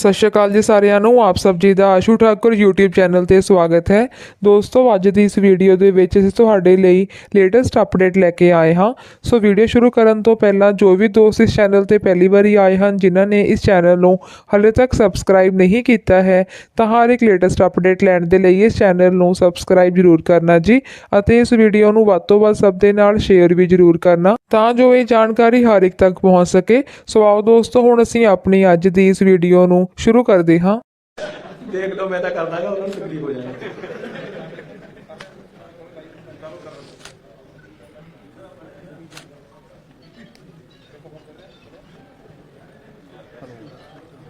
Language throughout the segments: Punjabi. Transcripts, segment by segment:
ਸਤਿ ਸ਼੍ਰੀ ਅਕਾਲ ਜੀ ਸਾਰਿਆਂ ਨੂੰ। ਆਪ ਸਭ ਜੀ ਦਾ ਆਸ਼ੂ ਠਾਕੁਰ YouTube ਚੈਨਲ ਤੇ ਸਵਾਗਤ ਹੈ। ਦੋਸਤੋ, ਅੱਜ ਦੀ ਇਸ ਵੀਡੀਓ ਦੇ ਵਿੱਚ ਅਸੀਂ ਤੁਹਾਡੇ ਲਈ ਲੇਟੈਸਟ ਅਪਡੇਟ ਲੈ ਕੇ ਆਏ ਹਾਂ। ਸੋ ਵੀਡੀਓ ਸ਼ੁਰੂ ਕਰਨ ਤੋਂ ਪਹਿਲਾਂ ਜੋ ਵੀ ਦੋਸਤ ਇਸ ਚੈਨਲ ਤੇ ਪਹਿਲੀ ਵਾਰੀ ਆਏ ਹਨ, ਜਿਨ੍ਹਾਂ ਨੇ ਇਸ ਚੈਨਲ ਨੂੰ ਹਾਲੇ ਤੱਕ ਸਬਸਕ੍ਰਾਈਬ ਨਹੀਂ ਕੀਤਾ ਹੈ, ਤਾਂ ਹਰ ਇੱਕ ਲੇਟੈਸਟ ਅਪਡੇਟ ਲੈਣ ਦੇ ਲਈ ਇਸ ਚੈਨਲ ਨੂੰ ਸਬਸਕ੍ਰਾਈਬ ਜ਼ਰੂਰ ਕਰਨਾ ਜੀ, ਅਤੇ ਇਸ ਵੀਡੀਓ ਨੂੰ ਵੱਧ ਤੋਂ ਵੱਧ ਸਭ ਦੇ ਨਾਲ ਸ਼ੇਅਰ ਵੀ ਜ਼ਰੂਰ ਕਰਨਾ, ਤਾਂ ਜੋ ਇਹ ਜਾਣਕਾਰੀ ਹਰ ਇੱਕ ਤੱਕ ਪਹੁੰਚ ਸਕੇ। ਸੋ ਆਓ ਦੋਸਤੋ, ਹੁਣ ਅਸੀਂ ਆਪਣੀ ਅੱਜ ਦੀ ਇਸ ਵੀਡੀਓ ਨੂੰ शुरू करते हाँ। देख लो, मैं तो कर दांगा, उन्होंने तकलीफ हो जाए।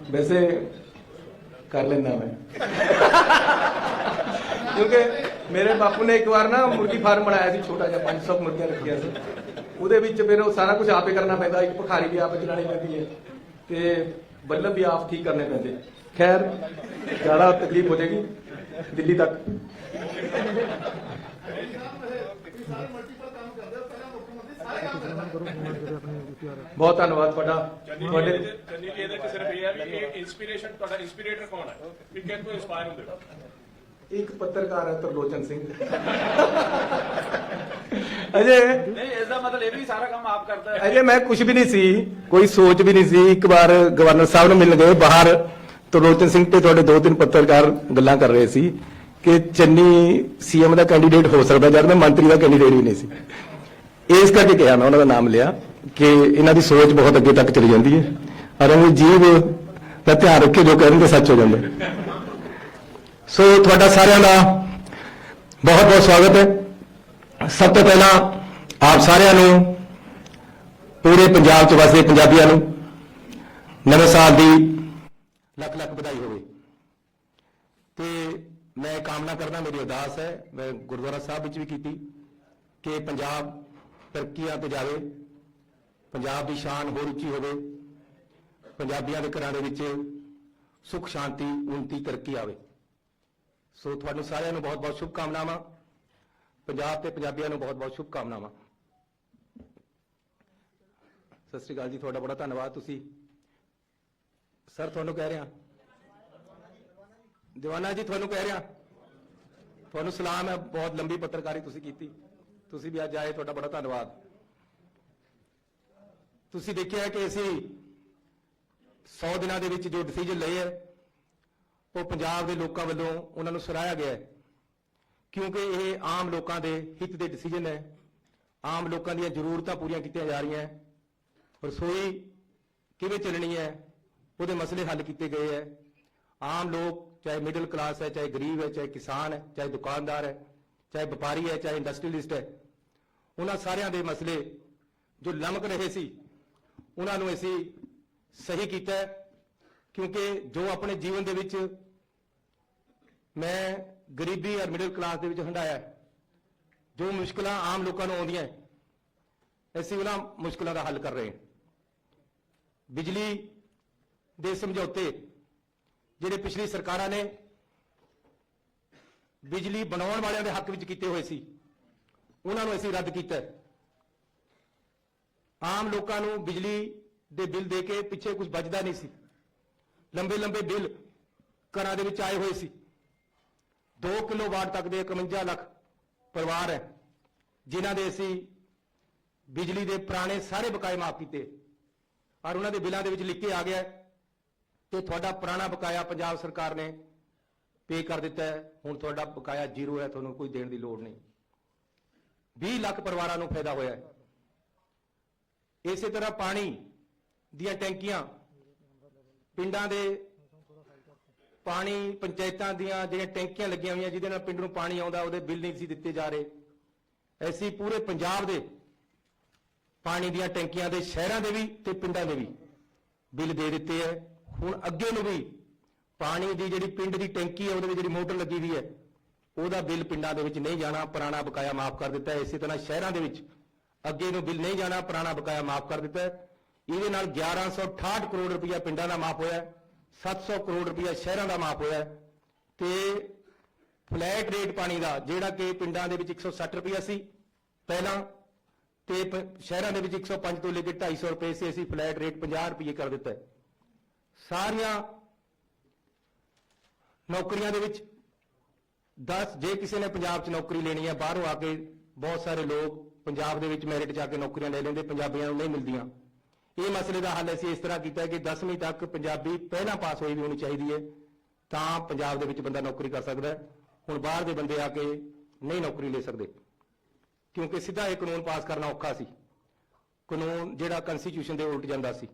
वैसे कर लेना मैं क्योंकि मेरे बापू ने एक बार ना मुर्गी फार्म बनाया सी, छोटा जिहा 500 मुर्गियां रखिया सी। ਉਹਦੇ ਵਿੱਚ ਫਿਰ ਉਹ ਸਾਰਾ ਕੁਝ ਆਪੇ ਕਰਨਾ ਪੈਂਦਾ, ਇੱਕ ਭਖਾਰੀ ਵੀ ਆਪੇ ਚਲਾਣੀ ਪੈਂਦੀ ਹੈ ਤੇ बल्लभ भी आप ठीक करने पैंते। खैर, ज़्यादा तकलीफ हो जाएगी दिल्ली तक। बहुत धन्यवाद ਤੁਹਾਡਾ। ਤੁਹਾਡੇ ਚੰਨੀ ਜੀ ਇਹਦੇ ਚ ਸਿਰਫ ਇਹ ਹੈ ਵੀ ਇਹ ਇਨਸਪੀਰੇਸ਼ਨ, ਤੁਹਾਡਾ ਇਨਸਪੀਰੇਟਰ ਕੌਣ ਹੈ, ਵੀ ਕਿਹਨ ਤੋਂ ਇਨਸਪਾਇਰ ਹੁੰਦੇ ਹੋ? ਇੱਕ ਪੱਤਰਕਾਰ ਹੈ ਤਰਲੋਚਨ ਸਿੰਘ। अजय नहीं, इसका मतलब ये भी सारा काम आप करता है? अजय मैं कुछ भी नहीं सी, कोई सोच भी नहीं सी। एक बार गवर्नर साहब ने मिलने गए बाहर, तो लोचन सिंह ते थोड़े 2-3 पत्रकार गल्लां कर रहे सी कि चन्नी सीएम का कैंडीडेट हो सकता, जब मैं मंत्री का कैंडीडेट भी नहीं सी। इस करके कहा, मैं उन्होंने नाम लिया कि इन्हों की सोच बहुत अगे तक चली जाती है, और उन्हें जीव का ध्यान रखे, जो कहते सच हो जाता। सो थोड़ा सारिਆਂ ਦਾ बहुत बहुत स्वागत है। सब तो पहला आप सारिਆਂ ਨੂੰ, पूरे पंजाब च वसदे पंजाबियों ਨੂੰ नवे साल की लख लख बधाई होवे। ते मैं कामना करना, मेरी अरदास है, मैं गुरुद्वारा साहब विच भी कीती कि पंजाब तरक्कियां ते जावे, पंजाब की शान होर उच्ची होवे, पंजाबियों के घरां दे विच सुख शांति उन्नति तरक्की आवे। सो तुहानूं सारिਆਂ ਨੂੰ बहुत बहुत शुभकामनावां, पंजाब ते पंजाबियों ਨੂੰ बहुत बहुत शुभकामनावां। सत श्री अकाल जी, तुहाडा बड़ा धन्नवाद। तुसी सर तुहानूं कह रहा, दीवाना जी तुहानूं कह रहा, तुहानूं सलाम है। बहुत लंबी पत्रकारी तुसी कीती, तुसी भी अज आए, तुहाडा बड़ा धन्नवाद। तुसी देखिआ कि असीं 100 दिनां दे विच जो डिसीजन लए है, वो पंजाब के लोगों वालों उन्होंने सराहाया गया है, क्योंकि ये आम लोगों के हित के डिसीजन है। आम लोगों दी जरूरतां पूरीआं कीतियां जा रही हैं, रसोई किवें चलनी है, वो मसले हल किए गए हैं। आम लोग, चाहे मिडिल क्लास है, चाहे गरीब है, चाहे किसान है, चाहे दुकानदार है, चाहे व्यापारी है, चाहे इंडस्ट्रीलिस्ट है, उन्होंने सारिਆਂ ਦੇ मसले जो लमक रहे सी, उन्होंने असीं सही किया है। क्योंकि जो अपने जीवन दे विच मैं गरीबी और मिडिल क्लास दे विच हंडाया, जो मुश्किलां आम लोगों को आउंदियां, असीं उन्हां मुश्किलां दा हल कर रहे हैं। बिजली दे समझौते जिहड़े पिछली सरकारां ने बिजली बनाउण वालियां दे हक विच कीते होए सी, उन्हां नूं असीं रद्द कीता। आम लोगों को बिजली दे बिल दे के पिछे कुछ बचदा नहीं सी, लंबे लंबे बिल घरां दे विच आए हुए सी। 2 किलोवाट तक दे 51 लाख परिवार है जिन्हां दे असीं बिजली दे पुराने सारे बकाए माफ कीते, और उन्हां दे बिलां दे विच लिख के आ गया कि तुहाडा पुराना बकाया पंजाब सरकार ने पे कर दिता है, हुण तुहाडा बकाया 0 है, तुहानूं कोई देण दी लोड़ नहीं। 20 लाख परिवारां नूं फायदा होया है। इसे तरह पानी दीयां टैंकियां, पिंडां दे पानी, पंचायतां दीयां जिहड़ियां टैंकियां लगियां होईयां जिहदे नाल पिंड नूं पानी आउंदा, उहदे बिल नहीं सी दित्ते जा रहे। ऐसी पूरे पंजाब दे पानी दीयां टैंकियां दे शहरां दे भी ते पिंडां दे भी बिल दे दित्ते है। हुण अगे नूं भी पानी दी जिहड़ी पिंड दी टैंकी है, उहदे विच जिहड़ी मोटर लगी हुई है, उहदा बिल पिंडां दे विच नहीं जाना, पुराना बकाया माफ कर दित्ता है। इसी तरह शहरां दे विच अगे नूं बिल नहीं जाना, पुराना बकाया माफ कर दित्ता है। ਇਹਦੇ ਨਾਲ 1168 ਕਰੋੜ ਰੁਪਇਆ ਪਿੰਡਾਂ ਦਾ ਮਾਫ ਹੋਇਆ, 700 ਕਰੋੜ ਰੁਪਇਆ ਸ਼ਹਿਰਾਂ ਦਾ ਮਾਫ ਹੋਇਆ, ਤੇ ਫਲੈਟ ਰੇਟ ਪਾਣੀ ਦਾ ਜਿਹੜਾ ਕਿ ਪਿੰਡਾਂ ਦੇ ਵਿੱਚ 160 ਰੁਪਇਆ ਸੀ ਪਹਿਲਾਂ, ਤੇ ਸ਼ਹਿਰਾਂ ਦੇ ਵਿੱਚ 105 ਤੋਂ ਲੈ ਕੇ 250 ਰੁਪਏ ਸੀ, ਅਸੀਂ ਫਲੈਟ ਰੇਟ 50 ਰੁਪਏ ਕਰ ਦਿੱਤਾ ਹੈ। ਸਾਰੀਆਂ ਨੌਕਰੀਆਂ ਦੇ ਵਿੱਚ 10 ਜੇ ਕਿਸੇ ਨੇ ਪੰਜਾਬ 'ਚ ਨੌਕਰੀ ਲੈਣੀ ਹੈ, ਬਾਹਰੋਂ ਆ ਕੇ ਬਹੁਤ ਸਾਰੇ ਲੋਕ ਪੰਜਾਬ ਦੇ ਵਿੱਚ ਮੈਰਿਟ 'ਚ ਆ ਕੇ ਨੌਕਰੀਆਂ ਲੈ ਲੈਂਦੇ, ਪੰਜਾਬੀਆਂ ਨੂੰ ਨਹੀਂ ਮਿਲਦੀਆਂ। ਇਹ ਮਸਲੇ ਦਾ ਹੱਲ ਅਸੀਂ ਇਸ ਤਰ੍ਹਾਂ ਕੀਤਾ ਕਿ 10ਵੀਂ ਤੱਕ ਪੰਜਾਬੀ ਪਹਿਲਾਂ ਪਾਸ ਹੋਈ ਵੀ ਹੋਣੀ ਚਾਹੀਦੀ ਹੈ, ਤਾਂ ਪੰਜਾਬ ਦੇ ਵਿੱਚ ਬੰਦਾ ਨੌਕਰੀ ਕਰ ਸਕਦਾ ਹੈ। ਹੁਣ ਬਾਹਰ ਦੇ ਬੰਦੇ ਆ ਕੇ ਨਹੀਂ ਨੌਕਰੀ ਲੈ ਸਕਦੇ, ਕਿਉਂਕਿ ਸਿੱਧਾ ਇਹ ਕਾਨੂੰਨ ਪਾਸ ਕਰਨਾ ਔਖਾ ਸੀ, ਕਾਨੂੰਨ ਜਿਹੜਾ ਕਨਸਟੀਟਿਊਸ਼ਨ ਦੇ ਉਲਟ ਜਾਂਦਾ ਸੀ।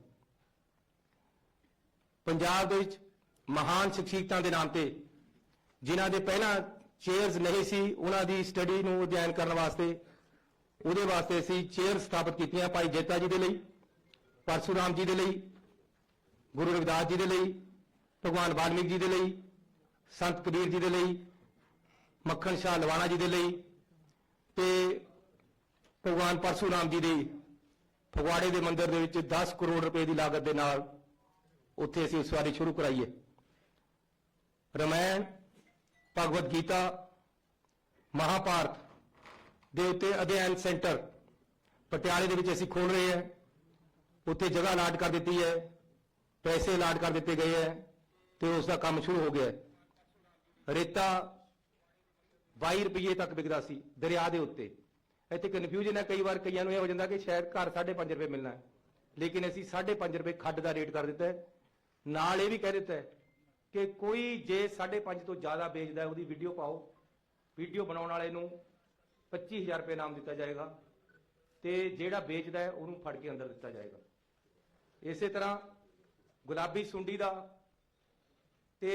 ਪੰਜਾਬ ਦੇ ਵਿੱਚ ਮਹਾਨ ਸ਼ਖਸੀਅਤਾਂ ਦੇ ਨਾਮ ਤੇ ਜਿਨ੍ਹਾਂ ਦੇ ਪਹਿਲਾਂ ਚੇਅਰਸ ਨਹੀਂ ਸੀ, ਉਹਨਾਂ ਦੀ ਸਟੱਡੀ ਨੂੰ ਅਧਿਐਨ ਕਰਨ ਵਾਸਤੇ ਉਹਦੇ ਵਾਸਤੇ ਅਸੀਂ ਚੇਅਰ ਸਥਾਪਿਤ ਕੀਤੀਆਂ। ਭਾਈ ਜੇਤਾ ਜੀ ਦੇ ਲਈ, ਪਰਸ਼ੂਰਾਮ ਜੀ ਦੇ ਲਈ, ਗੁਰੂ ਰਵਿਦਾਸ ਜੀ ਦੇ ਲਈ, ਭਗਵਾਨ ਵਾਲਮੀਕ ਜੀ ਦੇ ਲਈ, ਸੰਤ ਕਬੀਰ ਜੀ ਦੇ ਲਈ, ਮੱਖਣ ਸ਼ਾਹ ਲਵਾਣਾ ਜੀ ਦੇ ਲਈ ਤੇ ਭਗਵਾਨ ਪਰਸ਼ੂਰਾਮ ਜੀ ਦੇ ਫਗਵਾੜੇ ਦੇ ਮੰਦਿਰ ਦੇ ਵਿੱਚ 10 ਕਰੋੜ ਰੁਪਏ ਦੀ ਲਾਗਤ ਦੇ ਨਾਲ ਉੱਥੇ ਅਸੀਂ ਉਸਾਰੀ ਸ਼ੁਰੂ ਕਰਾਈ ਹੈ। ਰਾਮਾਇਣ, ਭਗਵਦ ਗੀਤਾ, ਮਹਾਭਾਰਤ ਦੇ ਉੱਤੇ ਅਧਿਐਨ ਸੈਂਟਰ ਪਟਿਆਲੇ ਦੇ ਵਿੱਚ ਅਸੀਂ ਖੋਲ ਰਹੇ ਹਾਂ। ਉੱਥੇ ਜਗ੍ਹਾ ਅਲਾਟ ਕਰ ਦਿੱਤੀ ਹੈ, ਪੈਸੇ ਅਲਾਟ ਕਰ ਦਿੱਤੇ ਗਏ ਹੈ ਤੇ ਉਸ ਦਾ ਕੰਮ ਸ਼ੁਰੂ ਹੋ ਗਿਆ ਹੈ। ਰੇਤਾ 22 ਰੁਪਏ ਤੱਕ ਵਿਕਦਾ ਸੀ ਦਰਿਆ ਦੇ ਉੱਤੇ। ਇੱਥੇ ਕਨਫਿਊਜ਼ਨ ਹੈ, ਕਈ ਵਾਰ ਕਈਆਂ ਨੂੰ ਇਹ ਹੋ ਜਾਂਦਾ ਕਿ ਸ਼ਾਇਦ ਘਰ 5.5 ਰੁਪਏ ਮਿਲਣਾ ਹੈ, ਲੇਕਿਨ ਅਸੀਂ 5.5 ਰੁਪਏ ਖੱਡ ਦਾ ਰੇਟ ਕਰ ਦਿੱਤਾ ਹੈ। ਨਾਲ ਇਹ ਵੀ ਕਹਿ ਦਿੱਤਾ ਹੈ ਕਿ ਕੋਈ ਜੇ 5.5 ਤੋਂ ਜ਼ਿਆਦਾ ਵੇਚਦਾ ਹੈ ਉਹਦੀ ਵੀਡੀਓ ਪਾਓ, ਵੀਡੀਓ ਬਣਾਉਣ ਵਾਲੇ ਨੂੰ 25,000 ਰੁਪਏ ਇਨਾਮ ਦਿੱਤਾ ਜਾਏਗਾ ਤੇ ਜਿਹੜਾ ਵੇਚਦਾ ਹੈ ਉਹਨੂੰ ਫੜ ਕੇ ਅੰਦਰ ਦਿੱਤਾ ਜਾਏਗਾ। ਇਸੇ ਤਰ੍ਹਾਂ ਗੁਲਾਬੀ ਸੁੰਡੀ ਦਾ ਤੇ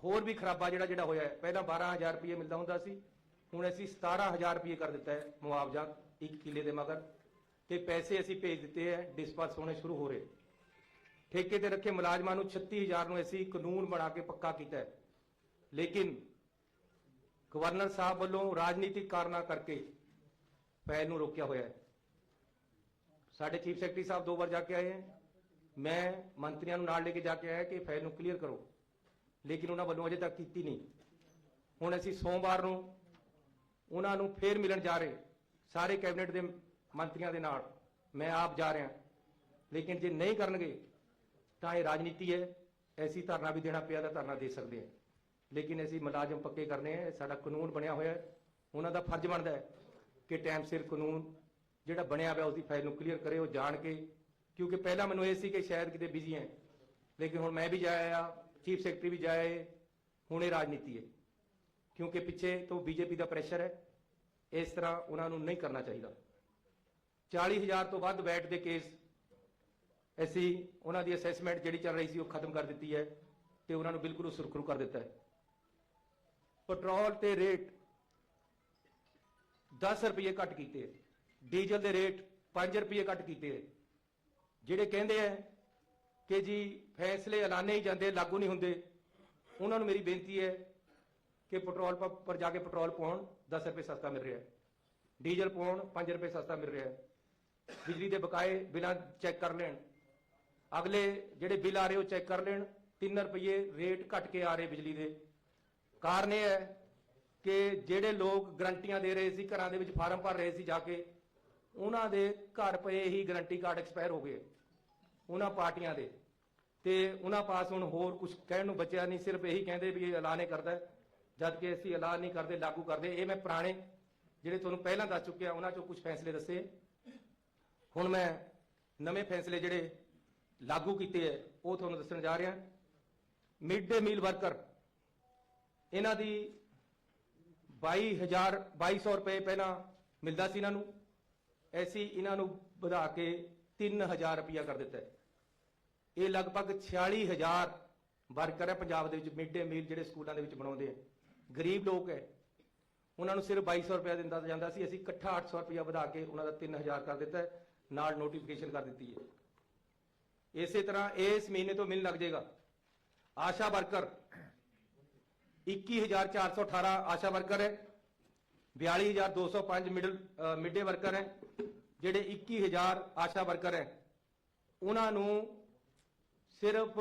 ਹੋਰ ਵੀ ਖਰਾਬਾ ਜਿਹੜਾ ਹੋਇਆ ਹੈ, ਪਹਿਲਾਂ 12,000 ਰੁਪਏ ਮਿਲਦਾ ਹੁੰਦਾ ਸੀ, ਹੁਣ ਅਸੀਂ 17,000 ਰੁਪਏ ਕਰ ਦਿੱਤਾ ਹੈ ਮੁਆਵਜ਼ਾ 1 ਕਿੱਲੇ ਦੇ ਮਗਰ, ਤੇ ਪੈਸੇ ਅਸੀਂ ਭੇਜ ਦਿੱਤੇ ਹੈ, ਡਿਸਪਰਸ ਹੋਣੇ ਸ਼ੁਰੂ ਹੋ ਰਹੇ। ਠੇਕੇ ਤੇ ਰੱਖੇ ਮੁਲਾਜ਼ਮਾਂ ਨੂੰ 36,000 ਨੂੰ ਅਸੀਂ ਕਾਨੂੰਨ ਬਣਾ ਕੇ ਪੱਕਾ ਕੀਤਾ ਹੈ, ਲੇਕਿਨ ਗਵਰਨਰ ਸਾਹਿਬ ਵੱਲੋਂ ਰਾਜਨੀਤਿਕ ਕਾਰਨਾਂ ਕਰਕੇ ਫਾਈਲ ਨੂੰ ਰੋਕਿਆ ਹੋਇਆ ਹੈ। ਸਾਡੇ ਚੀਫ ਸੈਕਟਰੀ ਸਾਹਿਬ 2 ਵਾਰ ਜਾ ਕੇ ਆਏ ਹੈ, ਮੈਂ ਮੰਤਰੀਆਂ ਨੂੰ ਨਾਲ ਲੈ ਕੇ ਜਾ ਕੇ ਆਇਆ ਕਿ ਫਾਈਲ ਨੂੰ ਕਲੀਅਰ ਕਰੋ, ਲੇਕਿਨ ਉਹਨਾਂ ਵੱਲੋਂ ਅਜੇ ਤੱਕ ਕੀਤੀ ਨਹੀਂ। ਹੁਣ ਅਸੀਂ ਸੋਮਵਾਰ ਨੂੰ ਉਹਨਾਂ ਨੂੰ ਫੇਰ ਮਿਲਣ ਜਾ ਰਹੇ, ਸਾਰੇ ਕੈਬਨਿਟ ਦੇ ਮੰਤਰੀਆਂ ਦੇ ਨਾਲ ਮੈਂ ਆਪ ਜਾ ਰਿਹਾ, ਲੇਕਿਨ ਜੇ ਨਹੀਂ ਕਰਨਗੇ ਤਾਂ ਇਹ ਰਾਜਨੀਤੀ ਹੈ। ਐਸੀ ਧਰਨਾ ਵੀ ਦੇਣਾ ਪਿਆ ਤਾਂ ਧਰਨਾ ਦੇ ਸਕਦੇ ਹਾਂ, ਲੇਕਿਨ ਅਸੀਂ ਮੁਲਾਜ਼ਮ ਪੱਕੇ ਕਰਨੇ ਹੈ। ਸਾਡਾ ਕਾਨੂੰਨ ਬਣਿਆ ਹੋਇਆ ਹੈ, ਉਹਨਾਂ ਦਾ ਫਰਜ਼ ਬਣਦਾ ਹੈ ਕਿ ਟਾਈਮ ਸਿਰ ਕਾਨੂੰਨ ਜਿਹੜਾ ਬਣਿਆ ਹੋਇਆ ਉਸਦੀ ਫਾਈਲ ਨੂੰ ਕਲੀਅਰ ਕਰੇ, ਉਹ ਜਾਣ ਕੇ। ਕਿਉਂਕਿ ਪਹਿਲਾਂ ਮੈਨੂੰ ਇਹ ਸੀ ਕਿ ਸ਼ਾਇਦ ਕਿਤੇ ਬਿਜ਼ੀ ਹੈ, ਲੇਕਿਨ ਹੁਣ ਮੈਂ ਵੀ ਜਾਇਆ, ਚੀਫ ਸੈਕਟਰੀ ਵੀ ਜਾਏ, ਹੁਣ ਇਹ ਰਾਜਨੀਤੀ ਹੈ, ਕਿਉਂਕਿ ਪਿੱਛੇ ਤੋਂ ਬੀਜੇਪੀ ਦਾ ਪ੍ਰੈਸ਼ਰ ਹੈ। ਇਸ ਤਰ੍ਹਾਂ ਉਹਨਾਂ ਨੂੰ ਨਹੀਂ ਕਰਨਾ ਚਾਹੀਦਾ। 40,000 ਤੋਂ ਵੱਧ ਵੈਟ ਦੇ ਕੇਸ ਅਸੀਂ ਉਹਨਾਂ ਦੀ ਅਸੈਸਮੈਂਟ ਜਿਹੜੀ ਚੱਲ ਰਹੀ ਸੀ ਉਹ ਖਤਮ ਕਰ ਦਿੱਤੀ ਹੈ ਤੇ ਉਹਨਾਂ ਨੂੰ ਬਿਲਕੁਲ ਸੁਰਖਰੂ ਕਰ ਦਿੱਤਾ ਹੈ। ਪੈਟਰੋਲ ਤੇ ਰੇਟ 10 ਰੁਪਏ ਘੱਟ ਕੀਤੇ, ਡੀਜ਼ਲ ਦੇ ਰੇਟ 5 ਰੁਪਏ ਘੱਟ ਕੀਤੇ। ਜਿਹੜੇ ਕਹਿੰਦੇ ਆ ਕਿ ਜੀ ਫੈਸਲੇ ਐਲਾਨੇ ਹੀ ਜਾਂਦੇ, ਲਾਗੂ ਨਹੀਂ ਹੁੰਦੇ, ਉਹਨਾਂ ਨੂੰ ਮੇਰੀ ਬੇਨਤੀ ਹੈ ਕਿ ਪੈਟਰੋਲ ਪੰਪ ਪਰ ਜਾ ਕੇ ਪੈਟਰੋਲ ਪਾਉਣ, 10 ਰੁਪਏ ਸਸਤਾ ਮਿਲ ਰਿਹਾ ਹੈ, ਡੀਜ਼ਲ ਪਾਉਣ 5 ਰੁਪਏ ਸਸਤਾ ਮਿਲ ਰਿਹਾ ਹੈ, ਬਿਜਲੀ ਦੇ ਬਕਾਏ ਬਿਲਾਂ ਚੈੱਕ ਕਰ ਲੈਣ, ਅਗਲੇ ਜਿਹੜੇ ਬਿੱਲ ਆ ਰਹੇ ਉਹ ਚੈੱਕ ਕਰ ਲੈਣ। 3 ਰੁਪਏ ਰੇਟ ਘਟ ਕੇ ਆ ਰਹੇ ਬਿਜਲੀ ਦੇ। ਕਾਰਨ ਇਹ ਹੈ ਕਿ ਜਿਹੜੇ ਲੋਕ ਗਰੰਟੀਆਂ ਦੇ ਰਹੇ ਸੀ, ਘਰਾਂ ਦੇ ਵਿੱਚ ਫਾਰਮ ਭਰ ਰਹੇ ਸੀ ਜਾ ਕੇ, ਉਹਨਾਂ ਦੇ ਘਰ ਪਏ ਹੀ ਗਰੰਟੀ ਕਾਰਡ ਐਕਸਪਾਇਰ ਹੋ ਗਏ ਉਹਨਾਂ ਪਾਰਟੀਆਂ ਦੇ, ਤੇ ਉਹਨਾਂ ਪਾਸ ਹੁਣ ਹੋਰ ਕੁਝ ਕਹਿਣ ਨੂੰ ਬਚਿਆ ਨਹੀਂ, ਸਿਰਫ ਇਹੀ ਕਹਿੰਦੇ ਵੀ ਇਹ ਐਲਾਨ ਕਰਦਾ, ਜਦ ਕਿ ਅਸੀਂ ਐਲਾਨ ਨਹੀਂ ਕਰਦੇ, ਲਾਗੂ ਕਰਦੇ। ਇਹ ਮੈਂ ਪੁਰਾਣੇ ਜਿਹੜੇ ਤੁਹਾਨੂੰ ਪਹਿਲਾਂ ਦੱਸ ਚੁੱਕਿਆ ਉਹਨਾਂ ਚੋਂ ਕੁਝ ਫੈਸਲੇ ਦੱਸੇ। ਹੁਣ ਮੈਂ ਨਵੇਂ ਫੈਸਲੇ ਜਿਹੜੇ ਲਾਗੂ ਕੀਤੇ ਹੈ ਉਹ ਤੁਹਾਨੂੰ ਦੱਸਣ ਜਾ ਰਿਹਾ। ਮਿਡ ਡੇ ਮੀਲ ਵਰਕਰ, ਇਹਨਾਂ ਦੀ 2200 ਰੁਪਏ ਪਹਿਲਾਂ ਮਿਲਦਾ ਸੀ ਇਹਨਾਂ ਨੂੰ, ਐਸੀ ਇਹਨਾਂ ਨੂੰ ਵਧਾ ਕੇ 3000 ਰੁਪਇਆ ਕਰ ਦਿੱਤਾ ਹੈ। ਇਹ ਲਗਭਗ 46,000 ਵਰਕਰ ਹੈ ਪੰਜਾਬ ਦੇ ਵਿੱਚ ਮਿਡ ਡੇ ਮੀਲ ਜਿਹੜੇ ਸਕੂਲਾਂ ਦੇ ਵਿੱਚ ਬਣਾਉਂਦੇ ਆ। ਗਰੀਬ ਲੋਕ ਹੈ, ਉਹਨਾਂ ਨੂੰ ਸਿਰਫ 2200 ਰੁਪਇਆ ਦਿੰਦਾ ਜਾਂਦਾ ਸੀ, ਅਸੀਂ ਇਕੱਠਾ 800 ਰੁਪਇਆ ਵਧਾ ਕੇ ਉਹਨਾਂ ਦਾ 3000 ਕਰ ਦਿੱਤਾ ਹੈ, ਨਾਲ ਨੋਟੀਫਿਕੇਸ਼ਨ ਕਰ ਦਿੱਤੀ ਹੈ। ਇਸੇ ਤਰ੍ਹਾਂ ਇਸ ਮਹੀਨੇ ਤੋਂ ਮਿਲਣ ਲੱਗ ਜਾਏਗਾ। ਆਸ਼ਾ ਵਰਕਰ 21,418 ਆਸ਼ਾ ਵਰਕਰ ਹੈ, 42,205 ਮਿਡ ਡੇ ਵਰਕਰ ਹੈ। ਜਿਹੜੇ 21,000 ਆਸ਼ਾ ਵਰਕਰ ਹੈ ਉਹਨਾਂ ਨੂੰ ਸਿਰਫ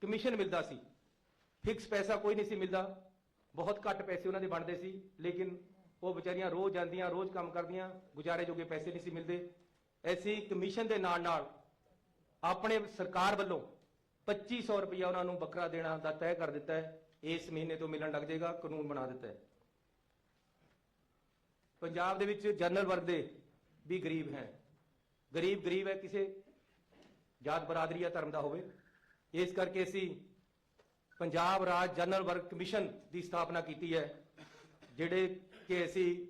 ਕਮਿਸ਼ਨ ਮਿਲਦਾ ਸੀ, ਫਿਕਸ ਪੈਸਾ ਕੋਈ ਨਹੀਂ ਸੀ ਮਿਲਦਾ, ਬਹੁਤ ਘੱਟ ਪੈਸੇ ਉਹਨਾਂ ਦੇ ਬਣਦੇ ਸੀ, ਲੇਕਿਨ ਉਹ ਵਿਚਾਰੀਆਂ ਰੋਜ਼ ਜਾਂਦੀਆਂ, ਰੋਜ਼ ਕੰਮ ਕਰਦੀਆਂ, ਗੁਜ਼ਾਰੇ ਜੋਗੇ ਪੈਸੇ ਨਹੀਂ ਸੀ ਮਿਲਦੇ। ਐਸੀ ਕਮਿਸ਼ਨ ਦੇ ਨਾਲ ਨਾਲ ਆਪਣੇ ਸਰਕਾਰ ਵੱਲੋਂ 2500 ਰੁਪਇਆ ਉਹਨਾਂ ਨੂੰ ਵੱਖਰਾ ਦੇਣਾ ਦਾ ਤੈਅ ਕਰ ਦਿੱਤਾ ਹੈ। ਇਸ ਮਹੀਨੇ ਤੋਂ ਮਿਲਣ ਲੱਗ ਜਾਏਗਾ, ਕਾਨੂੰਨ ਬਣਾ ਦਿੱਤਾ ਹੈ। ਪੰਜਾਬ ਦੇ ਵਿੱਚ ਜਨਰਲ ਵਰਗ ਦੇ ਵੀ ਗਰੀਬ ਹੈ। ਗਰੀਬ ਹੈ, ਕਿਸੇ ਜਾਤ ਬਰਾਦਰੀ ਜਾਂ ਧਰਮ ਦਾ ਹੋਵੇ। ਇਸ ਕਰਕੇ ਅਸੀਂ ਪੰਜਾਬ ਰਾਜ ਜਨਰਲ ਵਰਗ ਕਮਿਸ਼ਨ ਦੀ ਸਥਾਪਨਾ ਕੀਤੀ ਹੈ, ਜਿਹੜੇ ਕਿ ਅਸੀਂ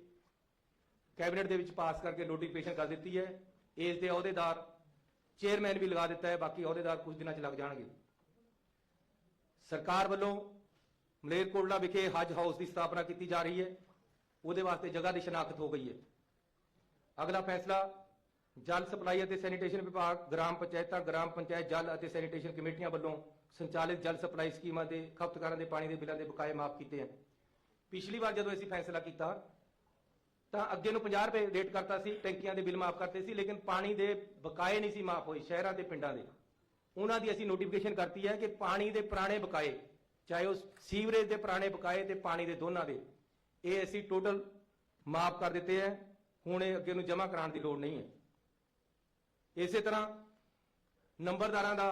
ਕੈਬਨਿਟ ਦੇ ਵਿੱਚ ਪਾਸ ਕਰਕੇ ਨੋਟੀਫਿਕੇਸ਼ਨ ਕਰ ਦਿੱਤੀ ਹੈ। ਇਸ ਦੇ ਅਹੁਦੇਦਾਰ ਚੇਅਰਮੈਨ ਵੀ ਲਗਾ ਦਿੱਤਾ ਹੈ, ਬਾਕੀ ਅਹੁਦੇਦਾਰ ਕੁਝ ਦਿਨਾਂ 'ਚ ਲੱਗ ਜਾਣਗੇ। ਸਰਕਾਰ ਵੱਲੋਂ ਮਲੇਰਕੋਟਲਾ ਵਿਖੇ ਹਜ ਹਾਊਸ ਦੀ ਸਥਾਪਨਾ ਕੀਤੀ ਜਾ ਰਹੀ ਹੈ। ਉਹਦੇ ਵਾਸਤੇ ਜਗ੍ਹਾ ਦੀ ਸ਼ਨਾਖਤ ਹੋ ਗਈ ਹੈ। ਅਗਲਾ ਫੈਸਲਾ ਜਲ ਸਪਲਾਈ ਅਤੇ ਸੈਨੀਟੇਸ਼ਨ ਵਿਭਾਗ, ਗ੍ਰਾਮ ਪੰਚਾਇਤਾਂ, ਗ੍ਰਾਮ ਪੰਚਾਇਤ ਜਲ ਅਤੇ ਸੈਨੀਟੇਸ਼ਨ ਕਮੇਟੀਆਂ ਵੱਲੋਂ ਸੰਚਾਲਿਤ ਜਲ ਸਪਲਾਈ ਸਕੀਮਾਂ ਦੇ ਖਪਤਕਾਰਾਂ ਦੇ ਪਾਣੀ ਦੇ ਬਿੱਲਾਂ ਦੇ ਬਕਾਏ ਮਾਫ ਕੀਤੇ ਹਨ। ਪਿਛਲੀ ਵਾਰ ਜਦੋਂ ਅਸੀਂ ਫੈਸਲਾ ਕੀਤਾ ਤਾਂ ਅੱਗੇ ਨੂੰ 50 ਰੁਪਏ ਰੇਟ ਕਰਤਾ ਸੀ, ਟੈਂਕੀਆਂ ਦੇ ਬਿੱਲ ਮਾਫ ਕਰਤੇ ਸੀ, ਲੇਕਿਨ ਪਾਣੀ ਦੇ ਬਕਾਏ ਨਹੀਂ ਸੀ ਮਾਫ ਹੋਏ। ਸ਼ਹਿਰਾਂ ਤੇ ਪਿੰਡਾਂ ਦੇ ਉਹਨਾਂ ਦੀ ਅਸੀਂ ਨੋਟੀਫਿਕੇਸ਼ਨ ਕਰਤੀ ਹੈ ਕਿ ਪਾਣੀ ਦੇ ਪੁਰਾਣੇ ਬਕਾਏ, ਚਾਹੇ ਉਹ ਸੀਵਰੇਜ ਦੇ ਪੁਰਾਣੇ ਬਕਾਏ ਤੇ ਪਾਣੀ ਦੇ ਦੋਨਾਂ ਦੇ, ਇਹ ਅਸੀਂ ਟੋਟਲ ਮਾਫ ਕਰ ਦਿੱਤੇ ਹੈ। ਹੁਣ ਇਹ ਅੱਗੇ ਨੂੰ ਜਮ੍ਹਾਂ ਕਰਾਉਣ ਦੀ ਲੋੜ ਨਹੀਂ ਹੈ। ਇਸੇ ਤਰ੍ਹਾਂ ਨੰਬਰਦਾਰਾਂ ਦਾ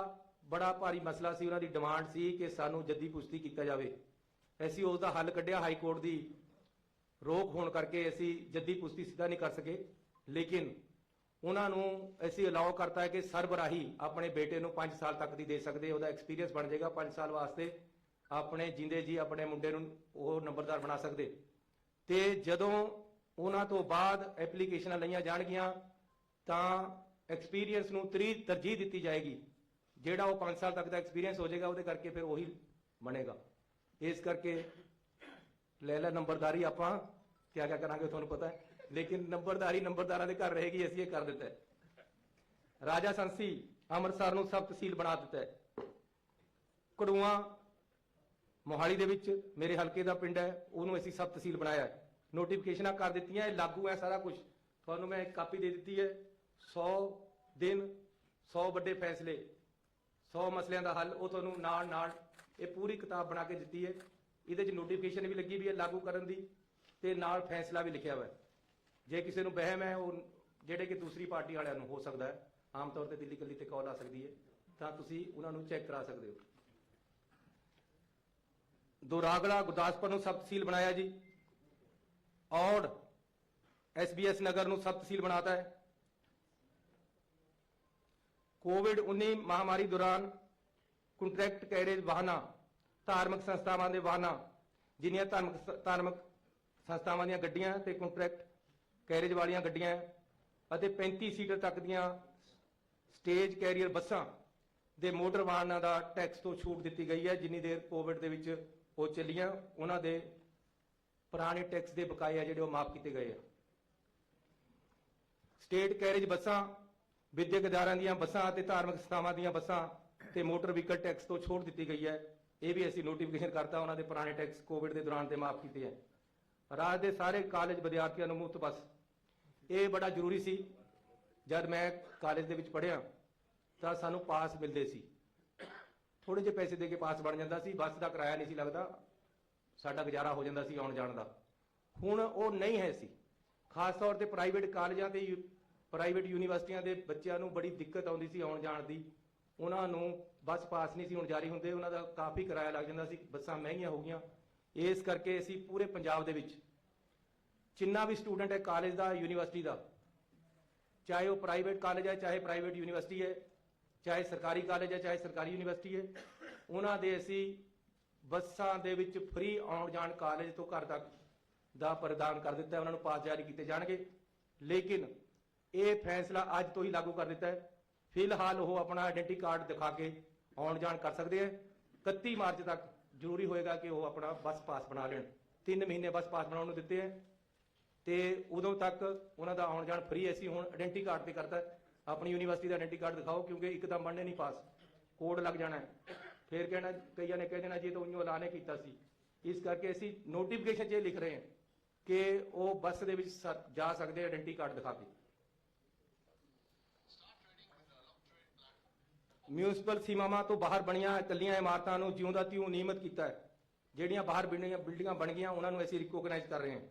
ਬੜਾ ਭਾਰੀ ਮਸਲਾ ਸੀ। ਉਹਨਾਂ ਦੀ ਡਿਮਾਂਡ ਸੀ ਕਿ ਸਾਨੂੰ ਜੱਦੀ ਪੁਸ਼ਤੀ ਕੀਤਾ ਜਾਵੇ। ਅਸੀਂ ਉਸ ਦਾ ਹੱਲ ਕੱਢਿਆ। ਹਾਈ ਕੋਰਟ ਦੀ ਰੋਕ ਹੋਣ ਕਰਕੇ ਅਸੀਂ ਜੱਦੀ ਪੁਸ਼ਤੀ ਸਿੱਧਾ ਨਹੀਂ ਕਰ ਸਕੇ, ਲੇਕਿਨ ਉਹਨਾਂ ਨੂੰ ਅਸੀਂ ਅਲਾਉ ਕਰਤਾ ਹੈ ਕਿ ਸਰਬਰਾਹੀ ਆਪਣੇ ਬੇਟੇ ਨੂੰ 5 ਸਾਲ ਤੱਕ ਦੀ ਦੇ ਸਕਦੇ। ਉਹਦਾ ਐਕਸਪੀਰੀਅੰਸ ਬਣ ਜਾਏਗਾ 5 ਸਾਲ ਵਾਸਤੇ। ਆਪਣੇ ਜਿੰਦੇ ਜੀ ਆਪਣੇ ਮੁੰਡੇ ਨੂੰ ਉਹ ਨੰਬਰਦਾਰ ਬਣਾ ਸਕਦੇ। ਤੇ ਜਦੋਂ ਉਹਨਾਂ ਤੋਂ ਬਾਅਦ ਐਪਲੀਕੇਸ਼ਨਾਂ ਲਈਆਂ ਜਾਣਗੀਆਂ ਤਾਂ ਐਕਸਪੀਰੀਅੰਸ ਨੂੰ ਤਰਜੀਹ ਦਿੱਤੀ ਜਾਏਗੀ। ਜਿਹੜਾ ਉਹ 5 ਸਾਲ ਤੱਕ ਦਾ ਐਕਸਪੀਰੀਅੰਸ ਹੋ ਜਾਏਗਾ, ਉਹਦੇ ਕਰਕੇ ਫਿਰ ਉਹੀ ਬਣੇਗਾ। ਇਸ ਕਰਕੇ ਲੈ ਲੈ ਨੰਬਰਦਾਰੀ ਆਪਾਂ ਕਿਆ ਕਰਾਂਗੇ ਤੁਹਾਨੂੰ ਪਤਾ ਹੈ, ਲੇਕਿਨ ਨੰਬਰਦਾਰੀ ਨੰਬਰਦਾਰਾਂ ਦੇ ਘਰ ਰਹੇਗੀ। ਅਸੀਂ ਇਹ ਕਰ ਦਿੱਤਾ ਹੈ। ਰਾਜਾ ਸੰਸੀ ਅੰਮ੍ਰਿਤਸਰ ਨੂੰ ਸਬ ਤਹਿਸੀਲ ਬਣਾ ਦਿੱਤਾ ਹੈ। ਕੜੂਆ ਮੋਹਾਲੀ ਦੇ ਵਿੱਚ ਮੇਰੇ ਹਲਕੇ ਦਾ ਪਿੰਡ ਹੈ, ਉਹਨੂੰ ਅਸੀਂ ਸਬ ਤਹਿਸੀਲ ਬਣਾਇਆ ਹੈ। ਨੋਟੀਫਿਕੇਸ਼ਨਾਂ ਕਰ ਦਿੱਤੀਆਂ, ਇਹ ਲਾਗੂ ਹੈ ਸਾਰਾ ਕੁਝ। ਤੁਹਾਨੂੰ ਮੈਂ ਇੱਕ ਕਾਪੀ ਦੇ ਦਿੱਤੀ ਹੈ। 100 ਦਿਨ 100 ਵੱਡੇ ਫੈਸਲੇ 100 ਮਸਲਿਆਂ ਦਾ ਹੱਲ, ਉਹ ਤੁਹਾਨੂੰ ਨਾਲ ਇਹ ਪੂਰੀ ਕਿਤਾਬ ਬਣਾ ਕੇ ਦਿੱਤੀ ਹੈ। ਇਹਦੇ 'ਚ ਨੋਟੀਫਿਕੇਸ਼ਨ ਵੀ ਲੱਗੀ ਵੀ ਹੈ ਲਾਗੂ ਕਰਨ ਦੀ, ਤੇ ਨਾਲ ਫੈਸਲਾ ਵੀ ਲਿਖਿਆ ਹੋਇਆ ਹੈ। ਜੇ ਕਿਸੇ ਨੂੰ ਵਹਿਮ ਹੈ, ਉਹ ਜਿਹੜੇ ਕਿ ਦੂਸਰੀ ਪਾਰਟੀ ਵਾਲਿਆਂ ਨੂੰ ਹੋ ਸਕਦਾ ਹੈ, ਆਮ ਤੌਰ ਤੇ ਦਿੱਲੀ ਕੱਲੀ ਤੇ ਕਾਲ ਆ ਸਕਦੀ ਹੈ, ਤਾਂ ਤੁਸੀਂ ਉਹਨਾਂ ਨੂੰ ਚੈੱਕ ਕਰਾ ਸਕਦੇ ਹੋ। ਦੁਰਾਗੜਾ ਗੁਰਦਾਸਪੁਰ ਨੂੰ ਸਬ ਤਹਿਸੀਲ ਬਣਾਇਆ ਜੀ। ਔੜ SBS ਨਗਰ ਨੂੰ ਸਬ ਤਹਿਸੀਲ ਬਣਾਤਾ ਹੈ। ਕੋਵਿਡ-19 ਮਹਾਮਾਰੀ ਦੌਰਾਨ ਕੰਟਰੈਕਟ ਕੈਰੇਜ ਵਾਹਨਾਂ, ਧਾਰਮਿਕ ਸੰਸਥਾਵਾਂ ਦੇ ਵਾਹਨਾਂ, ਜਿਨ੍ਹਾਂ ਧਾਰਮਿਕ ਸੰਸਥਾਵਾਂ ਦੀਆਂ ਗੱਡੀਆਂ ਤੇ ਕੰਟਰੈਕਟ ਕੈਰੇਜ ਵਾਲੀਆਂ ਗੱਡੀਆਂ ਅਤੇ 35 ਸੀਟਰ ਤੱਕ ਦੀਆਂ ਸਟੇਜ ਕੈਰੀਅਰ ਬੱਸਾਂ ਦੇ ਮੋਟਰ ਵਾਹਨਾਂ ਦਾ ਟੈਕਸ ਤੋਂ ਛੂਟ ਦਿੱਤੀ ਗਈ ਹੈ। ਜਿੰਨੀ ਦੇਰ ਕੋਵਿਡ ਦੇ ਵਿੱਚ ਉਹ ਚੱਲੀਆਂ, ਉਹਨਾਂ ਦੇ ਪੁਰਾਣੇ ਟੈਕਸ ਦੇ ਬਕਾਏ ਆ ਜਿਹੜੇ ਉਹ ਮਾਫ ਕੀਤੇ ਗਏ ਆ। ਸਟੇਟ ਕੈਰੇਜ ਬੱਸਾਂ, ਵਿਦਿਅਕ ਅਦਾਰਿਆਂ ਦੀਆਂ ਬੱਸਾਂ ਅਤੇ ਧਾਰਮਿਕ ਸੰਸਥਾਵਾਂ ਦੀਆਂ ਬੱਸਾਂ ਤੇ ਮੋਟਰ ਵਹੀਕਲ ਟੈਕਸ ਤੋਂ ਛੋਟ ਦਿੱਤੀ ਗਈ ਹੈ। ਇਹ ਵੀ ਅਸੀਂ ਨੋਟੀਫਿਕੇਸ਼ਨ ਕਰਤਾ, ਉਹਨਾਂ ਦੇ ਪੁਰਾਣੇ ਟੈਕਸ ਕੋਵਿਡ ਦੇ ਦੌਰਾਨ ਤੇ ਮਾਫ ਕੀਤੇ ਹੈ। ਰਾਜ ਦੇ ਸਾਰੇ ਕਾਲਜ ਵਿਦਿਆਰਥੀਆਂ ਨੂੰ ਮੁਫਤ ਬੱਸ, ਇਹ ਬੜਾ ਜ਼ਰੂਰੀ ਸੀ। ਜਦ ਮੈਂ ਕਾਲਜ ਦੇ ਵਿੱਚ ਪੜ੍ਹਿਆ ਤਾਂ ਸਾਨੂੰ ਪਾਸ ਮਿਲਦੇ ਸੀ, ਥੋੜੇ ਜਿਹੇ ਪੈਸੇ ਦੇ ਕੇ ਪਾਸ ਬਣ ਜਾਂਦਾ ਸੀ, ਬੱਸ ਦਾ ਕਿਰਾਇਆ ਨਹੀਂ ਸੀ ਲੱਗਦਾ, ਸਾਡਾ ਗੁਜ਼ਾਰਾ ਹੋ ਜਾਂਦਾ ਸੀ ਆਉਣ ਜਾਣ ਦਾ। ਹੁਣ ਉਹ ਨਹੀਂ ਹੈ ਸੀ। ਖਾਸ ਤੌਰ ਤੇ ਪ੍ਰਾਈਵੇਟ ਕਾਲਜਾਂ ਤੇ ਪ੍ਰਾਈਵੇਟ ਯੂਨੀਵਰਸਿਟੀਆਂ ਦੇ ਬੱਚਿਆਂ ਨੂੰ ਬੜੀ ਦਿੱਕਤ ਆਉਂਦੀ ਸੀ ਆਉਣ ਜਾਣ ਦੀ। ਉਹਨਾਂ ਨੂੰ ਬੱਸ ਪਾਸ ਨਹੀਂ ਸੀ ਹੁਣ ਜਾਰੀ ਹੁੰਦੇ, ਉਹਨਾਂ ਦਾ ਕਾਫੀ ਕਿਰਾਇਆ ਲੱਗ ਜਾਂਦਾ ਸੀ, ਬੱਸਾਂ ਮਹਿੰਗੀਆਂ ਹੋ ਗਈਆਂ। ਇਸ ਕਰਕੇ ਅਸੀਂ ਪੂਰੇ ਪੰਜਾਬ ਦੇ ਵਿੱਚ ਜਿੰਨਾ ਵੀ ਸਟੂਡੈਂਟ ਹੈ ਕਾਲਜ ਦਾ, ਯੂਨੀਵਰਸਿਟੀ ਦਾ, ਚਾਹੇ ਉਹ ਪ੍ਰਾਈਵੇਟ ਕਾਲਜ ਹੈ, ਚਾਹੇ ਪ੍ਰਾਈਵੇਟ ਯੂਨੀਵਰਸਿਟੀ ਹੈ, ਚਾਹੇ ਸਰਕਾਰੀ ਕਾਲਜ ਹੈ, ਚਾਹੇ ਸਰਕਾਰੀ ਯੂਨੀਵਰਸਿਟੀ ਹੈ, ਉਹਨਾਂ ਦੇ ਅਸੀਂ ਬੱਸਾਂ ਦੇ ਵਿੱਚ ਫ੍ਰੀ ਆਉਣ ਜਾਣ ਕਾਲਜ ਤੋਂ ਘਰ ਤੱਕ ਦਾ ਪ੍ਰਦਾਨ ਕਰ ਦਿੱਤਾ ਹੈ। ਉਹਨਾਂ ਨੂੰ ਪਾਸ ਜਾਰੀ ਕੀਤੇ ਜਾਣਗੇ, ਲੇਕਿਨ ਇਹ ਫੈਸਲਾ ਅੱਜ ਤੋਂ ਹੀ ਲਾਗੂ ਕਰ ਦਿੱਤਾ ਹੈ। ਫਿਲਹਾਲ ਉਹ ਆਪਣਾ ਆਇਡੈਂਟੀ ਕਾਰਡ ਦਿਖਾ ਕੇ ਆਉਣ ਜਾਣ ਕਰ ਸਕਦੇ ਹੈ। 31 ਮਾਰਚ ਤੱਕ ਜ਼ਰੂਰੀ ਹੋਏਗਾ ਕਿ ਉਹ ਆਪਣਾ ਬੱਸ ਪਾਸ ਬਣਾ ਲੈਣ। 3 ਮਹੀਨੇ ਬੱਸ ਪਾਸ ਬਣਾਉਣ ਨੂੰ ਦਿੱਤੇ ਹੈ ਤੇ ਉਦੋਂ ਤੱਕ ਉਹਨਾਂ ਦਾ ਆਉਣ ਜਾਣ ਫ੍ਰੀ। ਅਸੀਂ ਹੁਣ ਆਇਡੈਂਟੀ ਕਾਰਡ ਤੇ ਕਰਤਾ, ਆਪਣੀ ਯੂਨੀਵਰਸਿਟੀ ਦਾ ਆਇਡੈਂਟੀ ਕਾਰਡ ਦਿਖਾਓ, ਕਿਉਂਕਿ ਇੱਕਦਮ ਬਣਨੇ ਨਹੀਂ ਪਾਸ, ਕੋਡ ਲੱਗ ਜਾਣਾ ਹੈ। ਫਿਰ ਕਹਿਣਾ, ਕਈਆਂ ਨੇ ਕਹਿ ਦੇਣਾ ਜੀ ਤਾਂ ਉਹਨੂੰ ਐਲਾਨ ਨੇ ਕੀਤਾ ਸੀ। ਇਸ ਕਰਕੇ ਅਸੀਂ ਨੋਟੀਫਿਕੇਸ਼ਨ 'ਚ ਇਹ ਲਿਖ ਰਹੇ ਹਾਂ ਕਿ ਉਹ ਬੱਸ ਦੇ ਵਿੱਚ ਜਾ ਸਕਦੇ ਆਇਡੈਂਟੀ ਕਾਰਡ ਦਿਖਾ ਕੇ। ਮਿਊਨਿਸਪਲ ਸੀਮਾਵਾਂ ਤੋਂ ਬਾਹਰ ਬਣੀਆਂ ਇਕੱਲੀਆਂ ਇਮਾਰਤਾਂ ਨੂੰ ਜਿਉਂ ਦਾ ਤਿਉਂ ਨਿਯਮਿਤ ਕੀਤਾ ਹੈ। ਜਿਹੜੀਆਂ ਬਾਹਰ ਬਿਲਡਿੰਗਾਂ ਬਣ ਗਈਆਂ ਉਹਨਾਂ ਨੂੰ ਅਸੀਂ ਰਿਕੋਗਨਾਈਜ਼ ਕਰ ਰਹੇ ਹਾਂ।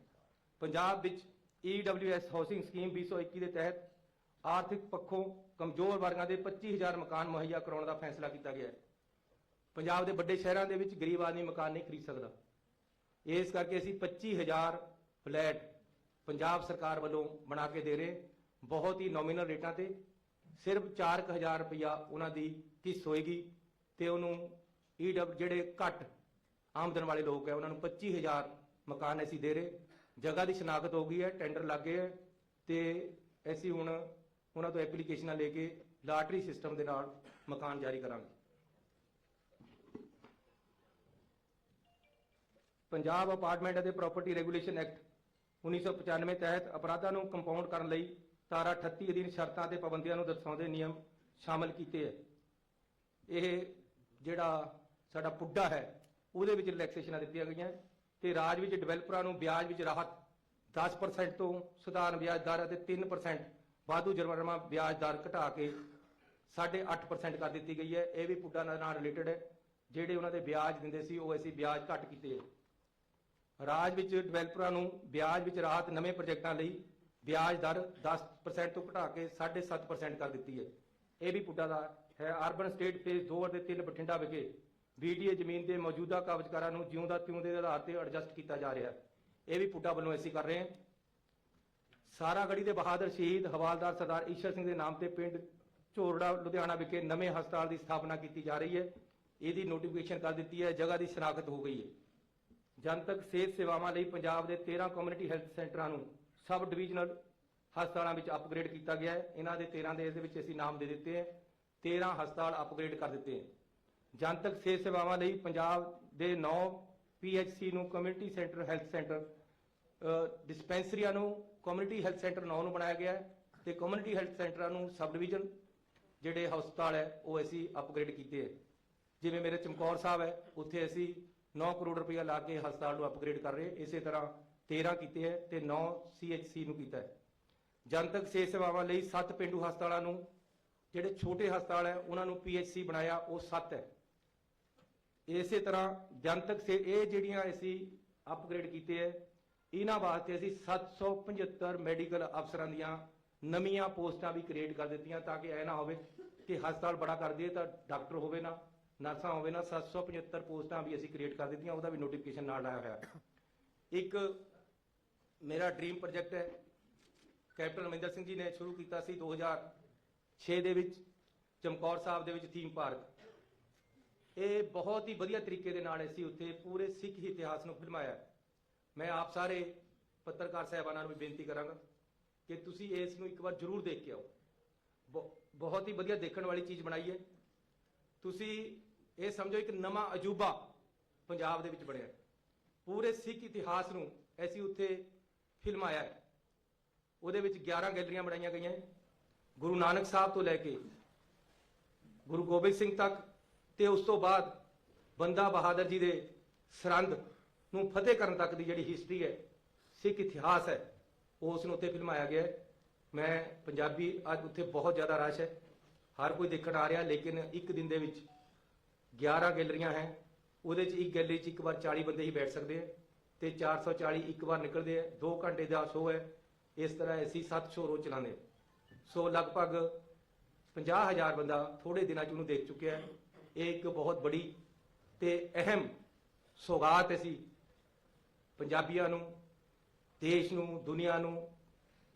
ਪੰਜਾਬ ਵਿੱਚ EWS ਹਾਊਸਿੰਗ ਸਕੀਮ 2021 ਦੇ ਤਹਿਤ ਆਰਥਿਕ ਪੱਖੋਂ ਕਮਜ਼ੋਰ ਵਰਗਾਂ ਦੇ 25,000 ਮਕਾਨ ਮੁਹੱਈਆ ਕਰਾਉਣ ਦਾ ਫੈਸਲਾ ਕੀਤਾ ਗਿਆ ਹੈ। ਪੰਜਾਬ ਦੇ ਵੱਡੇ ਸ਼ਹਿਰਾਂ ਦੇ ਵਿੱਚ ਗਰੀਬ ਆਦਮੀ ਮਕਾਨ ਨਹੀਂ ਖਰੀਦ ਸਕਦਾ। ਇਸ ਕਰਕੇ ਅਸੀਂ 25,000 ਫਲੈਟ ਪੰਜਾਬ ਸਰਕਾਰ ਵੱਲੋਂ ਬਣਾ ਕੇ ਦੇ ਰਹੇ, ਬਹੁਤ ਹੀ ਨੋਮੀਨਲ ਰੇਟਾਂ ਤੇ। ਸਿਰਫ 4,000 ਰੁਪਇਆ ਉਹਨਾਂ ਦੀ ਕਿਸ਼ਤ ਹੋਏਗੀ ਤੇ ਉਹਨੂੰ ਜਿਹੜੇ ਘੱਟ ਆਮਦਨ ਵਾਲੇ ਲੋਕ ਹੈ ਉਹਨਾਂ ਨੂੰ 25,000 ਮਕਾਨ ਅਸੀਂ ਦੇ ਰਹੇ। ਜਗ੍ਹਾ ਦੀ ਸ਼ਨਾਖਤ ਹੋ ਗਈ ਹੈ, ਟੈਂਡਰ ਲੱਗ ਗਏ ਹੈ ਤੇ ਅਸੀਂ ਹੁਣ ਉਹਨਾਂ ਤੋਂ ਐਪਲੀਕੇਸ਼ਨਾਂ ਲੈ ਕੇ ਲਾਟਰੀ ਸਿਸਟਮ ਦੇ ਨਾਲ ਮਕਾਨ ਜਾਰੀ ਕਰਾਂਗੇ। ਪੰਜਾਬ ਅਪਾਰਟਮੈਂਟ ਅਤੇ ਪ੍ਰਾਪਰਟੀ ਰੈਗੂਲੇਸ਼ਨ ਐਕਟ 1995 ਤਹਿਤ ਅਪਰਾਧਾਂ ਨੂੰ ਕੰਪਾਊਂਡ ਕਰਨ ਲਈ ਧਾਰਾ 38 ਅਧੀਨ ਸ਼ਰਤਾਂ ਤੇ ਪਾਬੰਦੀਆਂ ਨੂੰ ਦਰਸਾਉਂਦੇ ਨਿਯਮ ਸ਼ਾਮਲ ਕੀਤੇ ਹੈ। ਇਹ ਜਿਹੜਾ ਸਾਡਾ ਪੁੱਡਾ ਹੈ ਉਹਦੇ ਵਿੱਚ ਰਿਲੈਕਸੇਸ਼ਨਾਂ ਦਿੱਤੀਆਂ ਗਈਆਂ ਤੇ ਰਾਜ ਵਿੱਚ ਡਿਵੈਲਪਰਾਂ ਨੂੰ ਵਿਆਜ ਵਿੱਚ ਰਾਹਤ 10% ਤੋਂ ਸੁਧਾਰਨ ਵਿਆਜ ਦਰ ਅਤੇ 3% ਵਾਧੂ ਜੁਰਮਾਨਾ ਵਿਆਜ ਦਰ ਘਟਾ ਕੇ 8.5% ਕਰ ਦਿੱਤੀ ਗਈ ਹੈ। ਇਹ ਵੀ ਪੁੱਡਾ ਨਾਲ ਰਿਲੇਟਡ ਹੈ। ਜਿਹੜੇ ਉਹਨਾਂ ਦੇ ਵਿਆਜ ਦਿੰਦੇ ਸੀ ਉਹ ਅਸੀਂ ਵਿਆਜ ਘੱਟ ਕੀਤੇ ਹੈ। ਰਾਜ ਵਿੱਚ ਡਿਵੈਲਪਰਾਂ ਨੂੰ ਵਿਆਜ ਵਿੱਚ ਰਾਹਤ ਨਵੇਂ ਪ੍ਰੋਜੈਕਟਾਂ ਲਈ ਵਿਆਜ ਦਰ 10% ਤੋਂ ਘਟਾ ਕੇ 7.5% ਕਰ ਦਿੱਤੀ ਹੈ। ਇਹ ਵੀ ਪੁੱਡਾ ਦਾ ਹੈ। ਅਰਬਨ ਸਟੇਟ ਫੇਜ਼ 2 ਅਤੇ 3 ਬਠਿੰਡਾ ਵਿਖੇ BDA ਜ਼ਮੀਨ ਦੇ ਮੌਜੂਦਾ ਕਬਜ਼ਕਾਰਾਂ ਨੂੰ ਜਿਉਂ ਦਾ ਤਿਉਂ ਦੇ ਆਧਾਰ ਤੇ ਐਡਜਸਟ ਕੀਤਾ ਜਾ ਰਿਹਾ ਹੈ। ਇਹ ਵੀ ਪੁੱਡਾ ਵੱਲੋਂ ਅਸੀਂ ਕਰ ਰਹੇ ਹਾਂ। ਸਾਰਾਗੜ੍ਹੀ ਦੇ ਬਹਾਦਰ ਸ਼ਹੀਦ ਹਵਾਲਦਾਰ ਸਰਦਾਰ ਈਸ਼ਰ ਸਿੰਘ ਦੇ ਨਾਮ ਤੇ ਪਿੰਡ ਝੋਰੜਾ ਲੁਧਿਆਣਾ ਵਿਖੇ ਨਵੇਂ ਹਸਪਤਾਲ ਦੀ ਸਥਾਪਨਾ ਕੀਤੀ ਜਾ ਰਹੀ ਹੈ। ਇਹਦੀ ਨੋਟੀਫਿਕੇਸ਼ਨ ਕਰ ਦਿੱਤੀ ਹੈ। ਜਗ੍ਹਾ ਦੀ ਸ਼ਨਾਖਤ ਹੋ ਗਈ ਹੈ। ਜਨਤਕ ਸਿਹਤ ਸੇਵਾਵਾਂ ਲਈ ਪੰਜਾਬ ਦੇ 13 ਕਮਿਊਨਿਟੀ ਹੈਲਥ ਸੈਂਟਰਾਂ ਨੂੰ ਸਬ ਡਿਵੀਜ਼ਨਲ ਹਸਪਤਾਲਾਂ ਵਿੱਚ ਅਪਗ੍ਰੇਡ ਕੀਤਾ ਗਿਆ ਹੈ। ਇਹਨਾਂ ਦੇ 13 ਦੇ ਵਿੱਚ ਅਸੀਂ ਨਾਮ ਦੇ ਦਿੱਤੇ ਹੈ। 13 ਹਸਪਤਾਲ ਅਪਗ੍ਰੇਡ ਕਰ ਦਿੱਤੇ ਹੈ। ਜਨਤਕ ਸਿਹਤ ਸੇਵਾਵਾਂ ਲਈ ਪੰਜਾਬ ਦੇ 9 PHC ਨੂੰ ਕਮਿਊਨਿਟੀ ਸੈਂਟਰ ਹੈਲਥ ਸੈਂਟਰ, ਡਿਸਪੈਂਸਰੀਆਂ ਨੂੰ ਕਮਿਊਨਿਟੀ ਹੈਲਥ ਸੈਂਟਰ 9 ਨੂੰ ਬਣਾਇਆ ਗਿਆ ਹੈ ਤੇ ਕਮਿਊਨਿਟੀ ਹੈਲਥ ਸੈਂਟਰਾਂ ਨੂੰ ਸਬ ਡਿਵੀਜ਼ਨ ਜਿਹੜੇ ਹਸਪਤਾਲ ਹੈ ਉਹ ਅਸੀਂ ਅਪਗ੍ਰੇਡ ਕੀਤੇ ਹੈ। ਜਿਵੇਂ ਮੇਰੇ ਚਮਕੌਰ ਸਾਹਿਬ ਹੈ ਉੱਥੇ ਅਸੀਂ 9 ਕਰੋੜ ਰੁਪਇਆ ਲਾ ਕੇ ਹਸਪਤਾਲ ਨੂੰ ਅਪਗ੍ਰੇਡ ਕਰ ਰਹੇ। ਇਸੇ ਤਰ੍ਹਾਂ 13 ਕੀਤੇ ਹੈ ਤੇ 9 CHC ਨੂੰ ਕੀਤਾ ਹੈ। ਜਨਤਕ ਸਿਹਤ ਸੇਵਾਵਾਂ ਲਈ 7 ਪੇਂਡੂ ਹਸਪਤਾਲਾਂ ਨੂੰ, ਜਿਹੜੇ ਛੋਟੇ ਹਸਪਤਾਲ ਹੈ ਉਹਨਾਂ ਨੂੰ PHC ਬਣਾਇਆ, ਉਹ 7 ਹੈ। ਇਸੇ ਤਰ੍ਹਾਂ ਜਨਤਕ ਇਹ ਜਿਹੜੀਆਂ ਅਸੀਂ ਅਪਗ੍ਰੇਡ ਕੀਤੇ ਹੈ, ਇਹਨਾਂ ਵਾਸਤੇ ਅਸੀਂ 775 ਮੈਡੀਕਲ ਅਫਸਰਾਂ ਦੀਆਂ ਨਵੀਆਂ ਪੋਸਟਾਂ ਵੀ ਕ੍ਰੀਏਟ ਕਰ ਦਿੱਤੀਆਂ ਤਾਂ ਕਿ ਇਹ ਨਾ ਹੋਵੇ ਕਿ ਹਸਪਤਾਲ ਬੜਾ ਕਰ ਦਈਏ ਤਾਂ ਡਾਕਟਰ ਹੋਵੇ ਨਾ, ਨਰਸਾਂ ਹੋਵੇ ਨਾ। 775 ਪੋਸਟਾਂ ਵੀ ਅਸੀਂ ਕ੍ਰੀਏਟ ਕਰ ਦਿੱਤੀਆਂ, ਉਹਦਾ ਵੀ ਨੋਟੀਫਿਕੇਸ਼ਨ ਨਾਲ ਆਇਆ ਹੋਇਆ। ਇੱਕ ਮੇਰਾ ਡ੍ਰੀਮ ਪ੍ਰੋਜੈਕਟ ਹੈ, ਕੈਪਟਨ ਅਮਰਿੰਦਰ ਸਿੰਘ ਜੀ ਨੇ ਸ਼ੁਰੂ ਕੀਤਾ ਸੀ 2006 ਦੇ ਵਿੱਚ ਚਮਕੌਰ ਸਾਹਿਬ ਦੇ ਵਿੱਚ ਥੀਮ ਪਾਰਕ। ਇਹ ਬਹੁਤ ਹੀ ਵਧੀਆ ਤਰੀਕੇ ਦੇ ਨਾਲ ਅਸੀਂ ਉੱਥੇ ਪੂਰੇ ਸਿੱਖ ਇਤਿਹਾਸ ਨੂੰ ਫਿਲਮਾਇਆ। ਮੈਂ ਆਪ ਸਾਰੇ ਪੱਤਰਕਾਰ ਸਾਹਿਬਾਨਾਂ ਨੂੰ ਵੀ ਬੇਨਤੀ ਕਰਾਂਗਾ ਕਿ ਤੁਸੀਂ ਇਸ ਨੂੰ ਇੱਕ ਵਾਰ ਜ਼ਰੂਰ ਦੇਖ ਕੇ ਆਓ। ਬਹੁਤ ਹੀ ਵਧੀਆ ਦੇਖਣ ਵਾਲੀ ਚੀਜ਼ ਬਣਾਈ ਹੈ। ਤੁਸੀਂ ਇਹ ਸਮਝੋ ਇੱਕ ਨਵਾਂ ਅਜੂਬਾ ਪੰਜਾਬ ਦੇ ਵਿੱਚ ਬਣਿਆ। ਪੂਰੇ ਸਿੱਖ ਇਤਿਹਾਸ ਨੂੰ ਅਸੀਂ ਉੱਥੇ ਫਿਲਮਾਇਆ ਹੈ। ਉਹਦੇ ਵਿੱਚ 11 ਗੈਲਰੀਆਂ ਬਣਾਈਆਂ ਗਈਆਂ। ਗੁਰੂ ਨਾਨਕ ਸਾਹਿਬ ਤੋਂ ਲੈ ਕੇ ਗੁਰੂ ਗੋਬਿੰਦ ਸਿੰਘ ਤੱਕ ਤੇ ਉਸ ਤੋਂ ਬਾਅਦ ਬੰਦਾ ਬਹਾਦਰ ਜੀ ਦੇ ਸਰਹੰਦ ਨੂੰ ਫਤਿਹ ਕਰਨ ਤੱਕ ਦੀ ਜਿਹੜੀ ਹਿਸਟਰੀ ਹੈ, ਸਿੱਖ ਇਤਿਹਾਸ ਹੈ, ਉਸ ਨੂੰ ਉੱਥੇ ਫਿਲਮਾਇਆ ਗਿਆ ਹੈ। ਮੈਂ ਪੰਜਾਬੀ ਅੱਜ ਉੱਥੇ ਬਹੁਤ ਜ਼ਿਆਦਾ ਰਸ਼ ਹੈ, ਹਰ ਕੋਈ ਦੇਖਣ ਆ ਰਿਹਾ, ਲੇਕਿਨ ਇੱਕ ਦਿਨ ਦੇ ਵਿੱਚ 11 ਗੈਲਰੀਆਂ ਹੈ। ਉਹਦੇ 'ਚ ਇੱਕ ਗੈਲਰੀ 'ਚ ਇੱਕ ਵਾਰ 40 ਬੰਦੇ ਹੀ ਬੈਠ ਸਕਦੇ ਆ ਤੇ 440 ਇੱਕ ਵਾਰ ਨਿਕਲਦੇ ਆ। 2 ਘੰਟੇ ਦਾ ਸ਼ੋਅ ਹੈ। ਇਸ ਤਰ੍ਹਾਂ ਅਸੀਂ 7 ਸ਼ੋਅ ਰੋਜ਼ ਚਲਾਉਂਦੇ। ਸੋ ਲਗਭਗ 50,000 ਬੰਦਾ ਥੋੜੇ ਦਿਨਾਂ 'ਚ ਉਹਨੂੰ ਦੇਖ ਚੁੱਕਿਆ ਹੈ। ਇਹ ਇੱਕ ਬਹੁਤ ਬੜੀ ਤੇ ਅਹਿਮ ਸੌਗਾਤ ਅਸੀਂ ਪੰਜਾਬੀਆਂ ਨੂੰ, ਦੇਸ਼ ਨੂੰ, ਦੁਨੀਆ ਨੂੰ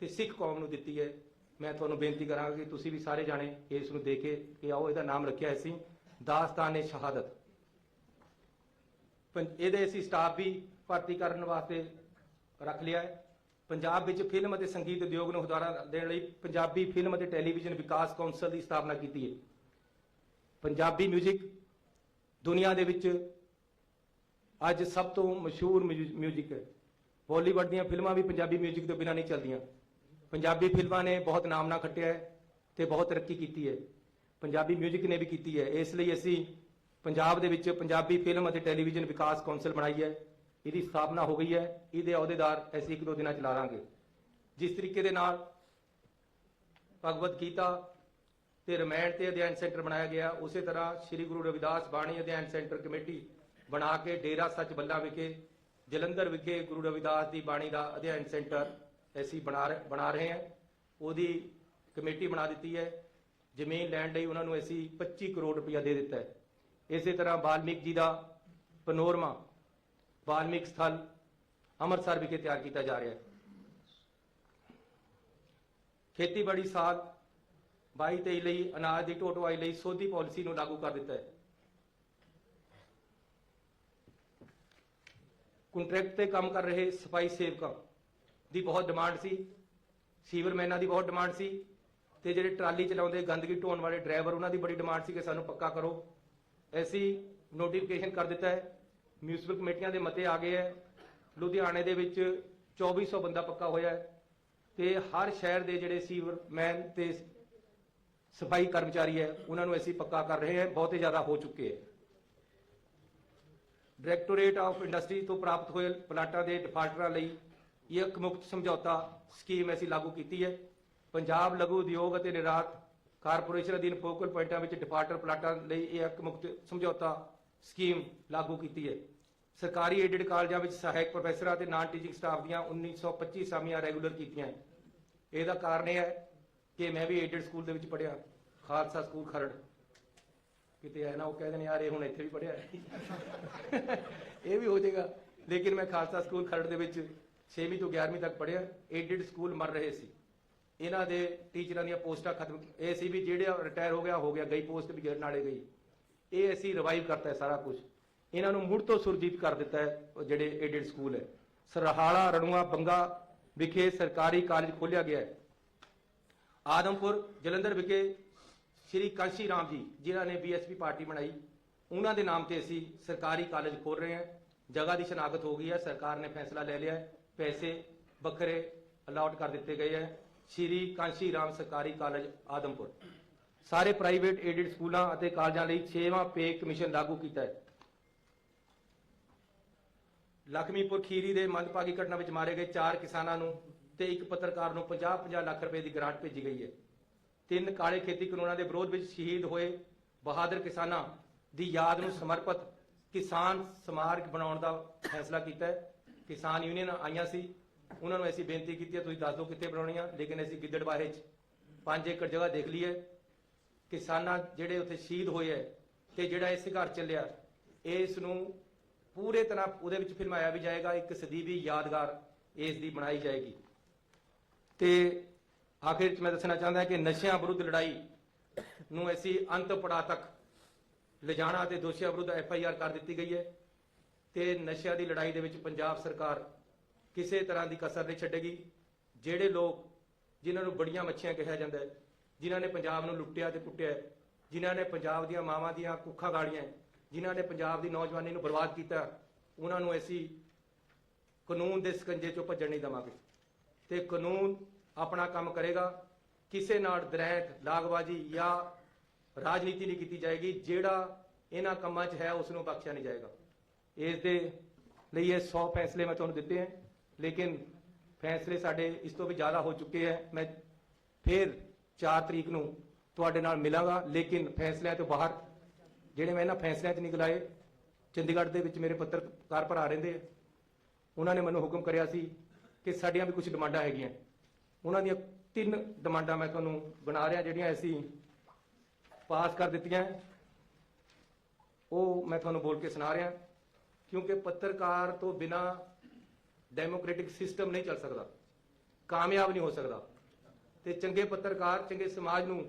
ਤੇ ਸਿੱਖ ਕੌਮ ਨੂੰ ਦਿੱਤੀ ਹੈ। ਮੈਂ ਤੁਹਾਨੂੰ ਬੇਨਤੀ ਕਰਾਂਗਾ ਕਿ ਤੁਸੀਂ ਵੀ ਸਾਰੇ ਜਾਣੇ ਇਸ ਨੂੰ ਦੇਖੇ ਕਿ ਆਓ। ਇਹਦਾ ਨਾਮ ਰੱਖਿਆ ਅਸੀਂ ਦਾਸਤਾਨ-ਏ ਸ਼ਹਾਦਤ। ਇਹਦੇ ਅਸੀਂ ਸਟਾਫ ਵੀ ਭਰਤੀ ਕਰਨ ਵਾਸਤੇ ਰੱਖ ਲਿਆ ਹੈ। ਪੰਜਾਬ ਵਿੱਚ ਫਿਲਮ ਅਤੇ ਸੰਗੀਤ ਉਦਯੋਗ ਨੂੰ ਹੁਲਾਰਾ ਦੇਣ ਲਈ ਪੰਜਾਬੀ ਫਿਲਮ ਅਤੇ ਟੈਲੀਵਿਜ਼ਨ ਵਿਕਾਸ ਕੌਂਸਲ ਦੀ ਸਥਾਪਨਾ ਕੀਤੀ ਹੈ। ਪੰਜਾਬੀ ਮਿਊਜ਼ਿਕ ਦੁਨੀਆ ਦੇ ਵਿੱਚ ਅੱਜ ਸਭ ਤੋਂ ਮਸ਼ਹੂਰ ਮਿਊਜ਼ਿਕ ਹੈ। ਬਾਲੀਵੁੱਡ ਦੀਆਂ ਫਿਲਮਾਂ ਵੀ ਪੰਜਾਬੀ ਮਿਊਜ਼ਿਕ ਤੋਂ ਬਿਨਾਂ ਨਹੀਂ ਚੱਲਦੀਆਂ। ਪੰਜਾਬੀ ਫਿਲਮਾਂ ਨੇ ਬਹੁਤ ਨਾਮਣਾ ਖੱਟਿਆ ਹੈ ਤੇ ਬਹੁਤ ਤਰੱਕੀ ਕੀਤੀ ਹੈ। ਪੰਜਾਬੀ ਮਿਊਜ਼ਿਕ ਨੇ ਵੀ ਕੀਤੀ ਹੈ। ਇਸ ਲਈ ਅਸੀਂ ਪੰਜਾਬ ਦੇ ਵਿੱਚ ਪੰਜਾਬੀ ਫਿਲਮ ਅਤੇ ਟੈਲੀਵਿਜ਼ਨ ਵਿਕਾਸ ਕੌਂਸਲ ਬਣਾਈ ਹੈ। ਇਹਦੀ ਸਥਾਪਨਾ ਹੋ ਗਈ ਹੈ। ਇਹਦੇ ਅਹੁਦੇਦਾਰ ਅਸੀਂ 1-2 ਦਿਨਾਂ ਚ ਲਾ ਲਾਂਗੇ। ਜਿਸ ਤਰੀਕੇ ਦੇ ਨਾਲ ਭਗਵਦ ਗੀਤਾ ਤੇ ਰਮਾਇਣ ਤੇ ਅਧਿਐਨ ਸੈਂਟਰ ਬਣਾਇਆ ਗਿਆ, ਉਸੇ ਤਰ੍ਹਾਂ ਸ੍ਰੀ ਗੁਰੂ ਰਵਿਦਾਸ ਬਾਣੀ ਅਧਿਐਨ ਸੈਂਟਰ ਕਮੇਟੀ ਬਣਾ ਕੇ ਡੇਰਾ ਸੱਚ ਬੱਲਾ ਵਿਖੇ, ਜਲੰਧਰ ਵਿਖੇ ਗੁਰੂ ਰਵਿਦਾਸ ਦੀ ਬਾਣੀ ਦਾ ਅਧਿਐਨ ਸੈਂਟਰ ਅਸੀਂ ਬਣਾ ਰਹੇ ਹਾਂ। ਉਹਦੀ ਕਮੇਟੀ ਬਣਾ ਦਿੱਤੀ ਹੈ। ਜ਼ਮੀਨ ਲੈਣ ਲਈ ਉਹਨਾਂ ਨੂੰ ਅਸੀਂ 25 ਕਰੋੜ ਰੁਪਇਆ ਦੇ ਦਿੱਤਾ ਹੈ। ਇਸੇ ਤਰ੍ਹਾਂ ਵਾਲਮੀਕ ਜੀ ਦਾ ਪਨੋਰਮਾ ਵਾਲਮੀਕ ਸਥਲ ਅੰਮ੍ਰਿਤਸਰ ਵਿਖੇ ਤਿਆਰ ਕੀਤਾ ਜਾ ਰਿਹਾ ਹੈ। ਖੇਤੀਬਾੜੀ ਸਾਲ 22-23 ਲਈ ਅਨਾਜ ਦੀ ਢੋਟਵਾਈ ਲਈ ਸੋਧੀ ਪਾਲਿਸੀ ਨੂੰ ਲਾਗੂ ਕਰ ਦਿੱਤਾ ਹੈ। ਕੰਟਰੈਕਟ ਤੇ ਕੰਮ ਕਰ ਰਹੇ ਸਫਾਈ ਸੇਵਕਾਂ ਦੀ ਬਹੁਤ ਡਿਮਾਂਡ ਸੀ, ਸੀਵਰਮੈਨਾਂ ਦੀ ਬਹੁਤ ਡਿਮਾਂਡ ਸੀ, ਤੇ ਜਿਹੜੇ ਟਰਾਲੀ ਚਲਾਉਂਦੇ ਗੰਦਗੀ ਢੋਣ ਵਾਲੇ ਡਰਾਈਵਰ ਉਹਨਾਂ ਦੀ ਬੜੀ ਡਿਮਾਂਡ ਸੀ ਕਿ ਸਾਨੂੰ ਪੱਕਾ ਕਰੋ। ਐਸੀ ਨੋਟੀਫਿਕੇਸ਼ਨ ਕਰ ਦਿੱਤਾ ਹੈ। ਮਿਊਨਿਸਪਲ ਕਮੇਟੀਆਂ ਦੇ ਮਤੇ ਆ ਗਏ ਹੈ। ਲੁਧਿਆਣੇ ਦੇ ਵਿੱਚ 2400 ਬੰਦਾ ਪੱਕਾ ਹੋਇਆ ਹੈ ਤੇ ਹਰ ਸ਼ਹਿਰ ਦੇ ਜਿਹੜੇ ਸੀਵਰਮੈਨ ਤੇ ਸਫਾਈ ਕਰਮਚਾਰੀ ਹੈ ਉਹਨਾਂ ਨੂੰ ਅਸੀਂ ਪੱਕਾ ਕਰ ਰਹੇ ਹਾਂ। ਬਹੁਤ ਹੀ ਜ਼ਿਆਦਾ ਹੋ ਚੁੱਕੇ ਹੈ। ਡਾਇਰੈਕਟੋਰੇਟ ਆਫ ਇੰਡਸਟਰੀ ਤੋਂ ਪ੍ਰਾਪਤ ਹੋਏ ਪਲਾਟਾਂ ਦੇ ਡਿਫਾਲਟਰਾਂ ਲਈ ਇੱਕ ਮੁਕਤ ਸਮਝੌਤਾ ਸਕੀਮ ਅਸੀਂ ਲਾਗੂ ਕੀਤੀ ਹੈ। ਪੰਜਾਬ ਲਘੂ ਉਦਯੋਗ ਅਤੇ ਨਿਰਯਾਤ ਕਾਰਪੋਰੇਸ਼ਨ ਅਧੀਨ ਫੋਕਲ ਪੁਆਇੰਟਾਂ ਵਿੱਚ ਡਿਫਾਲਟਰ ਪਲਾਟਾਂ ਲਈ ਇਹ ਇੱਕ ਮੁਕਤ ਸਮਝੌਤਾ ਸਕੀਮ ਲਾਗੂ ਕੀਤੀ ਹੈ। ਸਰਕਾਰੀ ਏਡਡ ਕਾਲਜਾਂ ਵਿੱਚ ਸਹਾਇਕ ਪ੍ਰੋਫੈਸਰਾਂ ਅਤੇ ਨਾਨ ਟੀਚਿੰਗ ਸਟਾਫ ਦੀਆਂ 1925 ਅਸਾਮੀਆਂ ਰੈਗੂਲਰ ਕੀਤੀਆਂ। ਇਹਦਾ ਕਾਰਨ ਇਹ ਹੈ ਕਿ ਮੈਂ ਵੀ ਏਡਡ ਸਕੂਲ ਦੇ ਵਿੱਚ ਪੜ੍ਹਿਆ, ਖਾਲਸਾ ਸਕੂਲ ਖਰੜ। ਕਿਤੇ ਐ ਨਾ ਉਹ ਕਹਿ ਦੇਣ ਯਾਰ ਇਹ ਹੁਣ ਇੱਥੇ ਵੀ ਪੜ੍ਹਿਆ ਇਹ ਵੀ ਹੋ ਜਾਏਗਾ। ਲੇਕਿਨ ਮੈਂ ਖਾਲਸਾ ਸਕੂਲ ਖਰੜ ਦੇ ਵਿੱਚ 6ਵੀਂ ਤੋਂ 11ਵੀਂ ਤੱਕ ਪੜ੍ਹਿਆ। ਏਡਡ ਸਕੂਲ ਮਰ ਰਹੇ ਸੀ, ਇਹਨਾਂ ਦੇ ਟੀਚਰਾਂ ਦੀਆਂ ਪੋਸਟਾਂ ਖਤਮ। ਇਹ ਸੀ ਵੀ ਜਿਹੜੇ ਰਿਟਾਇਰ ਹੋ ਗਿਆ ਗਈ ਪੋਸਟ ਵੀ ਨਾਲੇ ਗਈ। ਇਹ ਅਸੀਂ ਰਿਵਾਈਵ ਕਰਤਾ ਹੈ ਸਾਰਾ ਕੁਝ, ਇਹਨਾਂ ਨੂੰ ਮੁੜ ਤੋਂ ਸੁਰਜੀਤ ਕਰ ਦਿੱਤਾ ਹੈ। ਉਹ ਜਿਹੜੇ ਏਡਡ ਸਕੂਲ ਹੈ, ਸਰਹਾਲਾ ਰਣੂਆ ਬੰਗਾ ਵਿਖੇ ਸਰਕਾਰੀ ਕਾਲਜ ਖੋਲ੍ਹਿਆ ਗਿਆ ਹੈ। ਆਦਮਪੁਰ ਜਲੰਧਰ ਵਿਖੇ ਸ਼੍ਰੀ ਕਾਂਸ਼ੀ ਰਾਮ ਜੀ ਜਿਨ੍ਹਾਂ ਨੇ ਬੀਐਸਪੀ ਪਾਰਟੀ ਬਣਾਈ, ਉਹਨਾਂ ਦੇ ਨਾਮ ਤੇ ਅਸੀਂ ਸਰਕਾਰੀ ਕਾਲਜ ਖੋਲ ਰਹੇ ਹਾਂ। ਜਗ੍ਹਾ ਦੀ ਸ਼ਨਾਖਤ ਹੋ ਗਈ ਹੈ, ਸਰਕਾਰ ਨੇ ਫੈਸਲਾ ਲੈ ਲਿਆ ਹੈ, ਪੈਸੇ ਵੱਖਰੇ ਅਲਾਟ ਕਰ ਦਿੱਤੇ ਗਏ ਹੈ। ਸ਼੍ਰੀ ਕਾਂਸ਼ੀ ਰਾਮ ਸਰਕਾਰੀ ਕਾਲਜ ਆਦਮਪੁਰ। ਸਾਰੇ ਪ੍ਰਾਈਵੇਟ ਏਡਡ ਸਕੂਲਾਂ ਅਤੇ ਕਾਲਜਾਂ ਲਈ 6ਵਾਂ ਪੇ ਕਮਿਸ਼ਨ ਲਾਗੂ ਕੀਤਾ ਹੈ। ਲਖਮੀਪੁਰ ਖੀਰੀ ਦੇ ਮੰਦਭਾਗੀ ਘਟਨਾ ਵਿੱਚ ਮਾਰੇ ਗਏ 4 ਕਿਸਾਨਾਂ ਨੂੰ ਤੇ ਇੱਕ ਪੱਤਰਕਾਰ ਨੂੰ 50-50 ਲੱਖ ਰੁਪਏ ਦੀ ਗ੍ਰਾਂਟ ਭੇਜੀ ਗਈ ਹੈ। 3 ਕਾਲੇ ਖੇਤੀ ਕਾਨੂੰਨਾਂ ਦੇ ਵਿਰੋਧ ਵਿੱਚ ਸ਼ਹੀਦ ਹੋਏ ਬਹਾਦਰ ਕਿਸਾਨਾਂ ਦੀ ਯਾਦ ਨੂੰ ਸਮਰਪਿਤ ਕਿਸਾਨ ਸਮਾਰਕ ਬਣਾਉਣ ਦਾ ਫੈਸਲਾ ਕੀਤਾ ਹੈ। ਕਿਸਾਨ ਯੂਨੀਅਨ ਆਈਆਂ ਸੀ, ਉਹਨਾਂ ਨੂੰ ਅਸੀਂ ਬੇਨਤੀ ਕੀਤੀ ਹੈ ਤੁਸੀਂ ਦੱਸ ਦਿਓ ਕਿੱਥੇ ਬਣਾਉਣੀ ਆ, ਲੇਕਿਨ ਅਸੀਂ ਗਿੱਦੜਬਾਹੇ 'ਚ 5 ਏਕੜ ਜਗ੍ਹਾ ਦੇਖ ਲਈ ਹੈ। ਕਿਸਾਨਾਂ ਜਿਹੜੇ ਉੱਥੇ ਸ਼ਹੀਦ ਹੋਏ ਹੈ ਤੇ ਜਿਹੜਾ ਇਹ ਸੰਘਰਸ਼ ਚੱਲਿਆ, ਇਸ ਨੂੰ ਪੂਰੇ ਤਰ੍ਹਾਂ ਉਹਦੇ ਵਿੱਚ ਫਿਲਮਾਇਆ ਵੀ ਜਾਏਗਾ। ਇੱਕ ਸਦੀਵੀ ਯਾਦਗਾਰ ਇਸ ਦੀ ਬਣਾਈ ਜਾਏਗੀ। ਤੇ ਆਖਿਰ 'ਚ ਮੈਂ ਦੱਸਣਾ ਚਾਹੁੰਦਾ ਕਿ ਨਸ਼ਿਆਂ ਵਿਰੁੱਧ ਲੜਾਈ ਨੂੰ ਅਸੀਂ ਅੰਤ ਪੜਾਅ ਤੱਕ ਲਿਜਾਣਾ ਤੇ ਦੋਸ਼ੀਆਂ ਵਿਰੁੱਧ FIR ਕਰ ਦਿੱਤੀ ਗਈ ਹੈ ਤੇ ਨਸ਼ਿਆਂ ਦੀ ਲੜਾਈ ਦੇ ਵਿੱਚ ਪੰਜਾਬ ਸਰਕਾਰ ਕਿਸੇ ਤਰ੍ਹਾਂ ਦੀ ਕਸਰ ਨਹੀਂ ਛੱਡੇਗੀ। ਜਿਹੜੇ ਲੋਕ ਜਿਨ੍ਹਾਂ ਨੂੰ ਬੜੀਆਂ ਮੱਛੀਆਂ ਕਿਹਾ ਜਾਂਦਾ ਹੈ, ਜਿਨ੍ਹਾਂ ਨੇ ਪੰਜਾਬ ਨੂੰ ਲੁੱਟਿਆ ਤੇ ਕੁੱਟਿਆ, ਜਿਨ੍ਹਾਂ ਨੇ ਪੰਜਾਬ ਦੀਆਂ ਮਾਵਾਂ ਦੀਆਂ ਕੁੱਖਾਂ ਗਾਲੀਆਂ, ਜਿਨ੍ਹਾਂ ਨੇ ਪੰਜਾਬ ਦੀ ਨੌਜਵਾਨੀ ਨੂੰ ਬਰਬਾਦ ਕੀਤਾ, ਉਹਨਾਂ ਨੂੰ ਅਸੀਂ ਕਾਨੂੰਨ ਦੇ ਸਕੰਜੇ ਚੋਂ ਭੱਜਣ ਨਹੀਂ ਦੇਵਾਂਗੇ ਤੇ ਕਾਨੂੰਨ ਆਪਣਾ ਕੰਮ ਕਰੇਗਾ। ਕਿਸੇ ਨਾਲ ਦਰੈਂਤ ਲਾਗਬਾਜੀ ਜਾਂ ਰਾਜਨੀਤੀ ਨਹੀਂ ਕੀਤੀ ਜਾਏਗੀ। ਜਿਹੜਾ ਇਹਨਾਂ ਕੰਮਾਂ 'ਚ ਹੈ ਉਸ ਨੂੰ ਬਖਸ਼ਿਆ ਨਹੀਂ ਜਾਏਗਾ। ਇਸ ਦੇ ਲਈ ਇਹ 100 ਫੈਸਲੇ ਮੈਂ ਤੁਹਾਨੂੰ ਦਿੱਤੇ ਹਨ, ਲੇਕਿਨ ਫੈਸਲੇ ਸਾਡੇ ਇਸ ਤੋਂ ਵੀ ਜ਼ਿਆਦਾ ਹੋ ਚੁੱਕੇ ਹੈ। ਮੈਂ ਫਿਰ 4 ਤਰੀਕ ਨੂੰ ਤੁਹਾਡੇ ਨਾਲ ਮਿਲਾਂਗਾ, ਲੇਕਿਨ ਫੈਸਲਿਆਂ ਤੋਂ ਬਾਹਰ ਜਿਹੜੇ ਮੈਂ ਇਹਨਾਂ ਫੈਸਲਿਆਂ 'ਚ ਨਿਕਲਾਏ, ਚੰਡੀਗੜ੍ਹ ਦੇ ਵਿੱਚ ਮੇਰੇ ਪੱਤਰਕਾਰ ਭਰਾ ਰਹਿੰਦੇ ਆ, ਉਹਨਾਂ ਨੇ ਮੈਨੂੰ ਹੁਕਮ ਕਰਿਆ ਸੀ ਕਿ ਸਾਡੀਆਂ ਵੀ ਕੁਝ ਡਿਮਾਂਡਾਂ ਹੈਗੀਆਂ। ਉਹਨਾਂ ਦੀਆਂ 3 ਡਿਮਾਂਡਾਂ ਮੈਂ ਤੁਹਾਨੂੰ ਬਣਾ ਰਿਹਾ, ਜਿਹੜੀਆਂ ਅਸੀਂ ਪਾਸ ਕਰ ਦਿੱਤੀਆਂ, ਉਹ ਮੈਂ ਤੁਹਾਨੂੰ ਬੋਲ ਕੇ ਸੁਣਾ ਰਿਹਾ। ਕਿਉਂਕਿ ਪੱਤਰਕਾਰ ਤੋਂ ਬਿਨਾ ਡੈਮੋਕ੍ਰੈਟਿਕ ਸਿਸਟਮ ਨਹੀਂ ਚੱਲ ਸਕਦਾ, ਕਾਮਯਾਬ ਨਹੀਂ ਹੋ ਸਕਦਾ। ਤੇ ਚੰਗੇ ਪੱਤਰਕਾਰ ਚੰਗੇ ਸਮਾਜ ਨੂੰ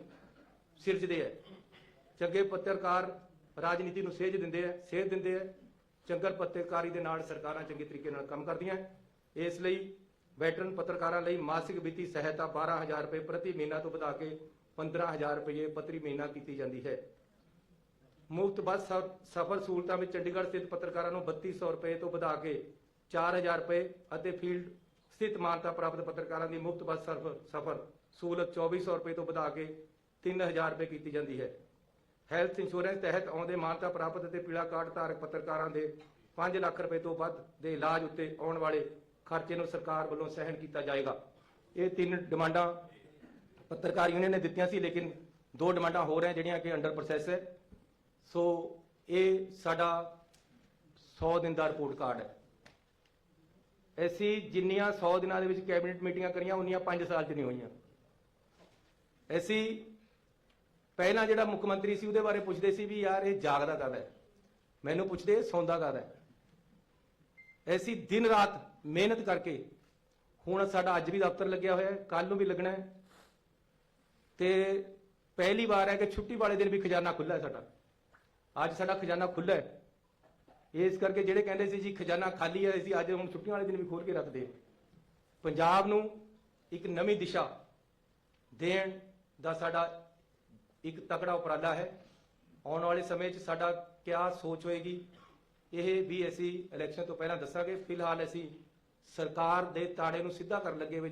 ਸਿਰਜਦੇ ਹੈ। ਚੰਗੇ ਪੱਤਰਕਾਰ ਰਾਜਨੀਤੀ ਨੂੰ ਸੇਧ ਦਿੰਦੇ ਹੈ। ਚੰਗਾ ਪੱਤਰਕਾਰੀ ਦੇ ਨਾਲ ਸਰਕਾਰਾਂ ਚੰਗੇ ਤਰੀਕੇ ਨਾਲ ਕੰਮ ਕਰਦੀਆਂ। ਇਸ ਲਈ ਵੈਟਰਨ ਪੱਤਰਕਾਰਾਂ ਲਈ ਮਾਸਿਕ ਵਿੱਤੀ ਸਹਾਇਤਾ 12,000 ਰੁਪਏ ਪ੍ਰਤੀ ਮਹੀਨਾ ਤੋਂ ਵਧਾ ਕੇ 15,000 ਰੁਪਏ ਪ੍ਰਤੀ ਮਹੀਨਾ ਕੀਤੀ ਜਾਂਦੀ ਹੈ। ਮੁਫਤ ਬੱਸ ਸਫ਼ਰ ਸਹੂਲਤਾਂ ਵਿੱਚ ਚੰਡੀਗੜ੍ਹ ਸਥਿਤ ਪੱਤਰਕਾਰਾਂ ਨੂੰ 3200 ਰੁਪਏ ਤੋਂ ਵਧਾ ਕੇ 4,000 ਰੁਪਏ ਅਤੇ ਫੀਲਡ ਸਥਿਤ ਮਾਨਤਾ ਪ੍ਰਾਪਤ ਪੱਤਰਕਾਰਾਂ ਦੀ ਮੁਫਤ ਬੱਸ ਸਫ਼ਰ ਸਹੂਲਤ 2400 ਰੁਪਏ ਤੋਂ ਵਧਾ ਕੇ 3000 ਰੁਪਏ ਕੀਤੀ ਜਾਂਦੀ ਹੈ। ਹੈਲਥ ਇੰਸ਼ੋਰੈਂਸ ਤਹਿਤ ਆਉਂਦੇ ਮਾਨਤਾ ਪ੍ਰਾਪਤ ਅਤੇ ਪੀਲਾ ਕਾਰਡ ਧਾਰਕ ਪੱਤਰਕਾਰਾਂ ਦੇ 5 ਲੱਖ ਰੁਪਏ ਤੋਂ ਵੱਧ ਦੇ ਇਲਾਜ ਉੱਤੇ ਆਉਣ ਵਾਲੇ ਖਰਚੇ ਨੂੰ ਸਰਕਾਰ ਵੱਲੋਂ ਸਹਿਣ ਕੀਤਾ ਜਾਏਗਾ। ਇਹ 3 ਡਿਮਾਂਡਾਂ ਪੱਤਰਕਾਰ ਯੂਨੀਅਨ ਨੇ ਦਿੱਤੀਆਂ ਸੀ, ਲੇਕਿਨ 2 ਡਿਮਾਂਡਾਂ ਹੋਰ ਹੈ ਜਿਹੜੀਆਂ ਕਿ ਅੰਡਰ ਪ੍ਰੋਸੈਸ ਹੈ। ਸੋ ਇਹ ਸਾਡਾ 100 ਦਿਨ ਦਾ ਰਿਪੋਰਟ ਕਾਰਡ ਹੈ। ਅਸੀਂ ਜਿੰਨੀਆਂ 100 ਦਿਨਾਂ ਦੇ ਵਿੱਚ ਕੈਬਨਿਟ ਮੀਟਿੰਗਾਂ ਕਰੀਆਂ, ਉਨੀਆਂ 5 ਸਾਲ 'ਚ ਨਹੀਂ ਹੋਈਆਂ। ਅਸੀਂ ਪਹਿਲਾਂ ਜਿਹੜਾ ਮੁੱਖ ਮੰਤਰੀ ਸੀ ਉਹਦੇ ਬਾਰੇ ਪੁੱਛਦੇ ਸੀ ਵੀ ਯਾਰ ਇਹ ਜਾਗਦਾ ਕਦ ਹੈ, ਮੈਨੂੰ ਪੁੱਛਦੇ ਸੌਂਦਾ ਕਦ ਹੈ। ਐਸੀ ਦਿਨ ਰਾਤ ਮਿਹਨਤ ਕਰਕੇ ਹੁਣ ਸਾਡਾ ਅੱਜ ਵੀ ਦਫ਼ਤਰ ਲੱਗਿਆ ਹੋਇਆ ਹੈ, ਕੱਲ ਨੂੰ ਵੀ ਲੱਗਣਾ ਹੈ, ਤੇ ਪਹਿਲੀ ਵਾਰ ਹੈ ਕਿ ਛੁੱਟੀ ਵਾਲੇ ਦਿਨ ਵੀ ਖਜ਼ਾਨਾ ਖੁੱਲ੍ਹਾ ਹੈ ਸਾਡਾ। ਅੱਜ ਸਾਡਾ ਖਜ਼ਾਨਾ ਖੁੱਲ੍ਹਾ ਹੈ, ਇਸ ਕਰਕੇ ਜਿਹੜੇ ਕਹਿੰਦੇ ਸੀ ਜੀ ਖਜ਼ਾਨਾ ਖਾਲੀ ਹੈ, ਅਸੀਂ ਅੱਜ ਹੁਣ ਛੁੱਟੀਆਂ ਵਾਲੇ ਦਿਨ ਵੀ ਖੋਲ ਕੇ ਰੱਖਦੇ ਹਾਂ। ਪੰਜਾਬ ਨੂੰ ਇੱਕ ਨਵੀਂ ਦਿਸ਼ਾ ਦੇਣ ਦਾ ਸਾਡਾ ਇੱਕ ਤਕੜਾ ਉਪਰਾਲਾ ਹੈ। ਆਉਣ ਵਾਲੇ ਸਮੇਂ 'ਚ ਸਾਡਾ ਕਿਆ ਸੋਚ ਹੋਏਗੀ ਇਹ ਵੀ ਅਸੀਂ ਇਲੈਕਸ਼ਨ ਤੋਂ ਪਹਿਲਾਂ ਦੱਸਾਂਗੇ। ਫਿਲਹਾਲ ਅਸੀਂ ਸਰਕਾਰ ਦੇ ਤਾੜੇ ਨੂੰ ਸਿੱਧਾ ਕਰਨ ਲੱਗੇ ਹੋਏ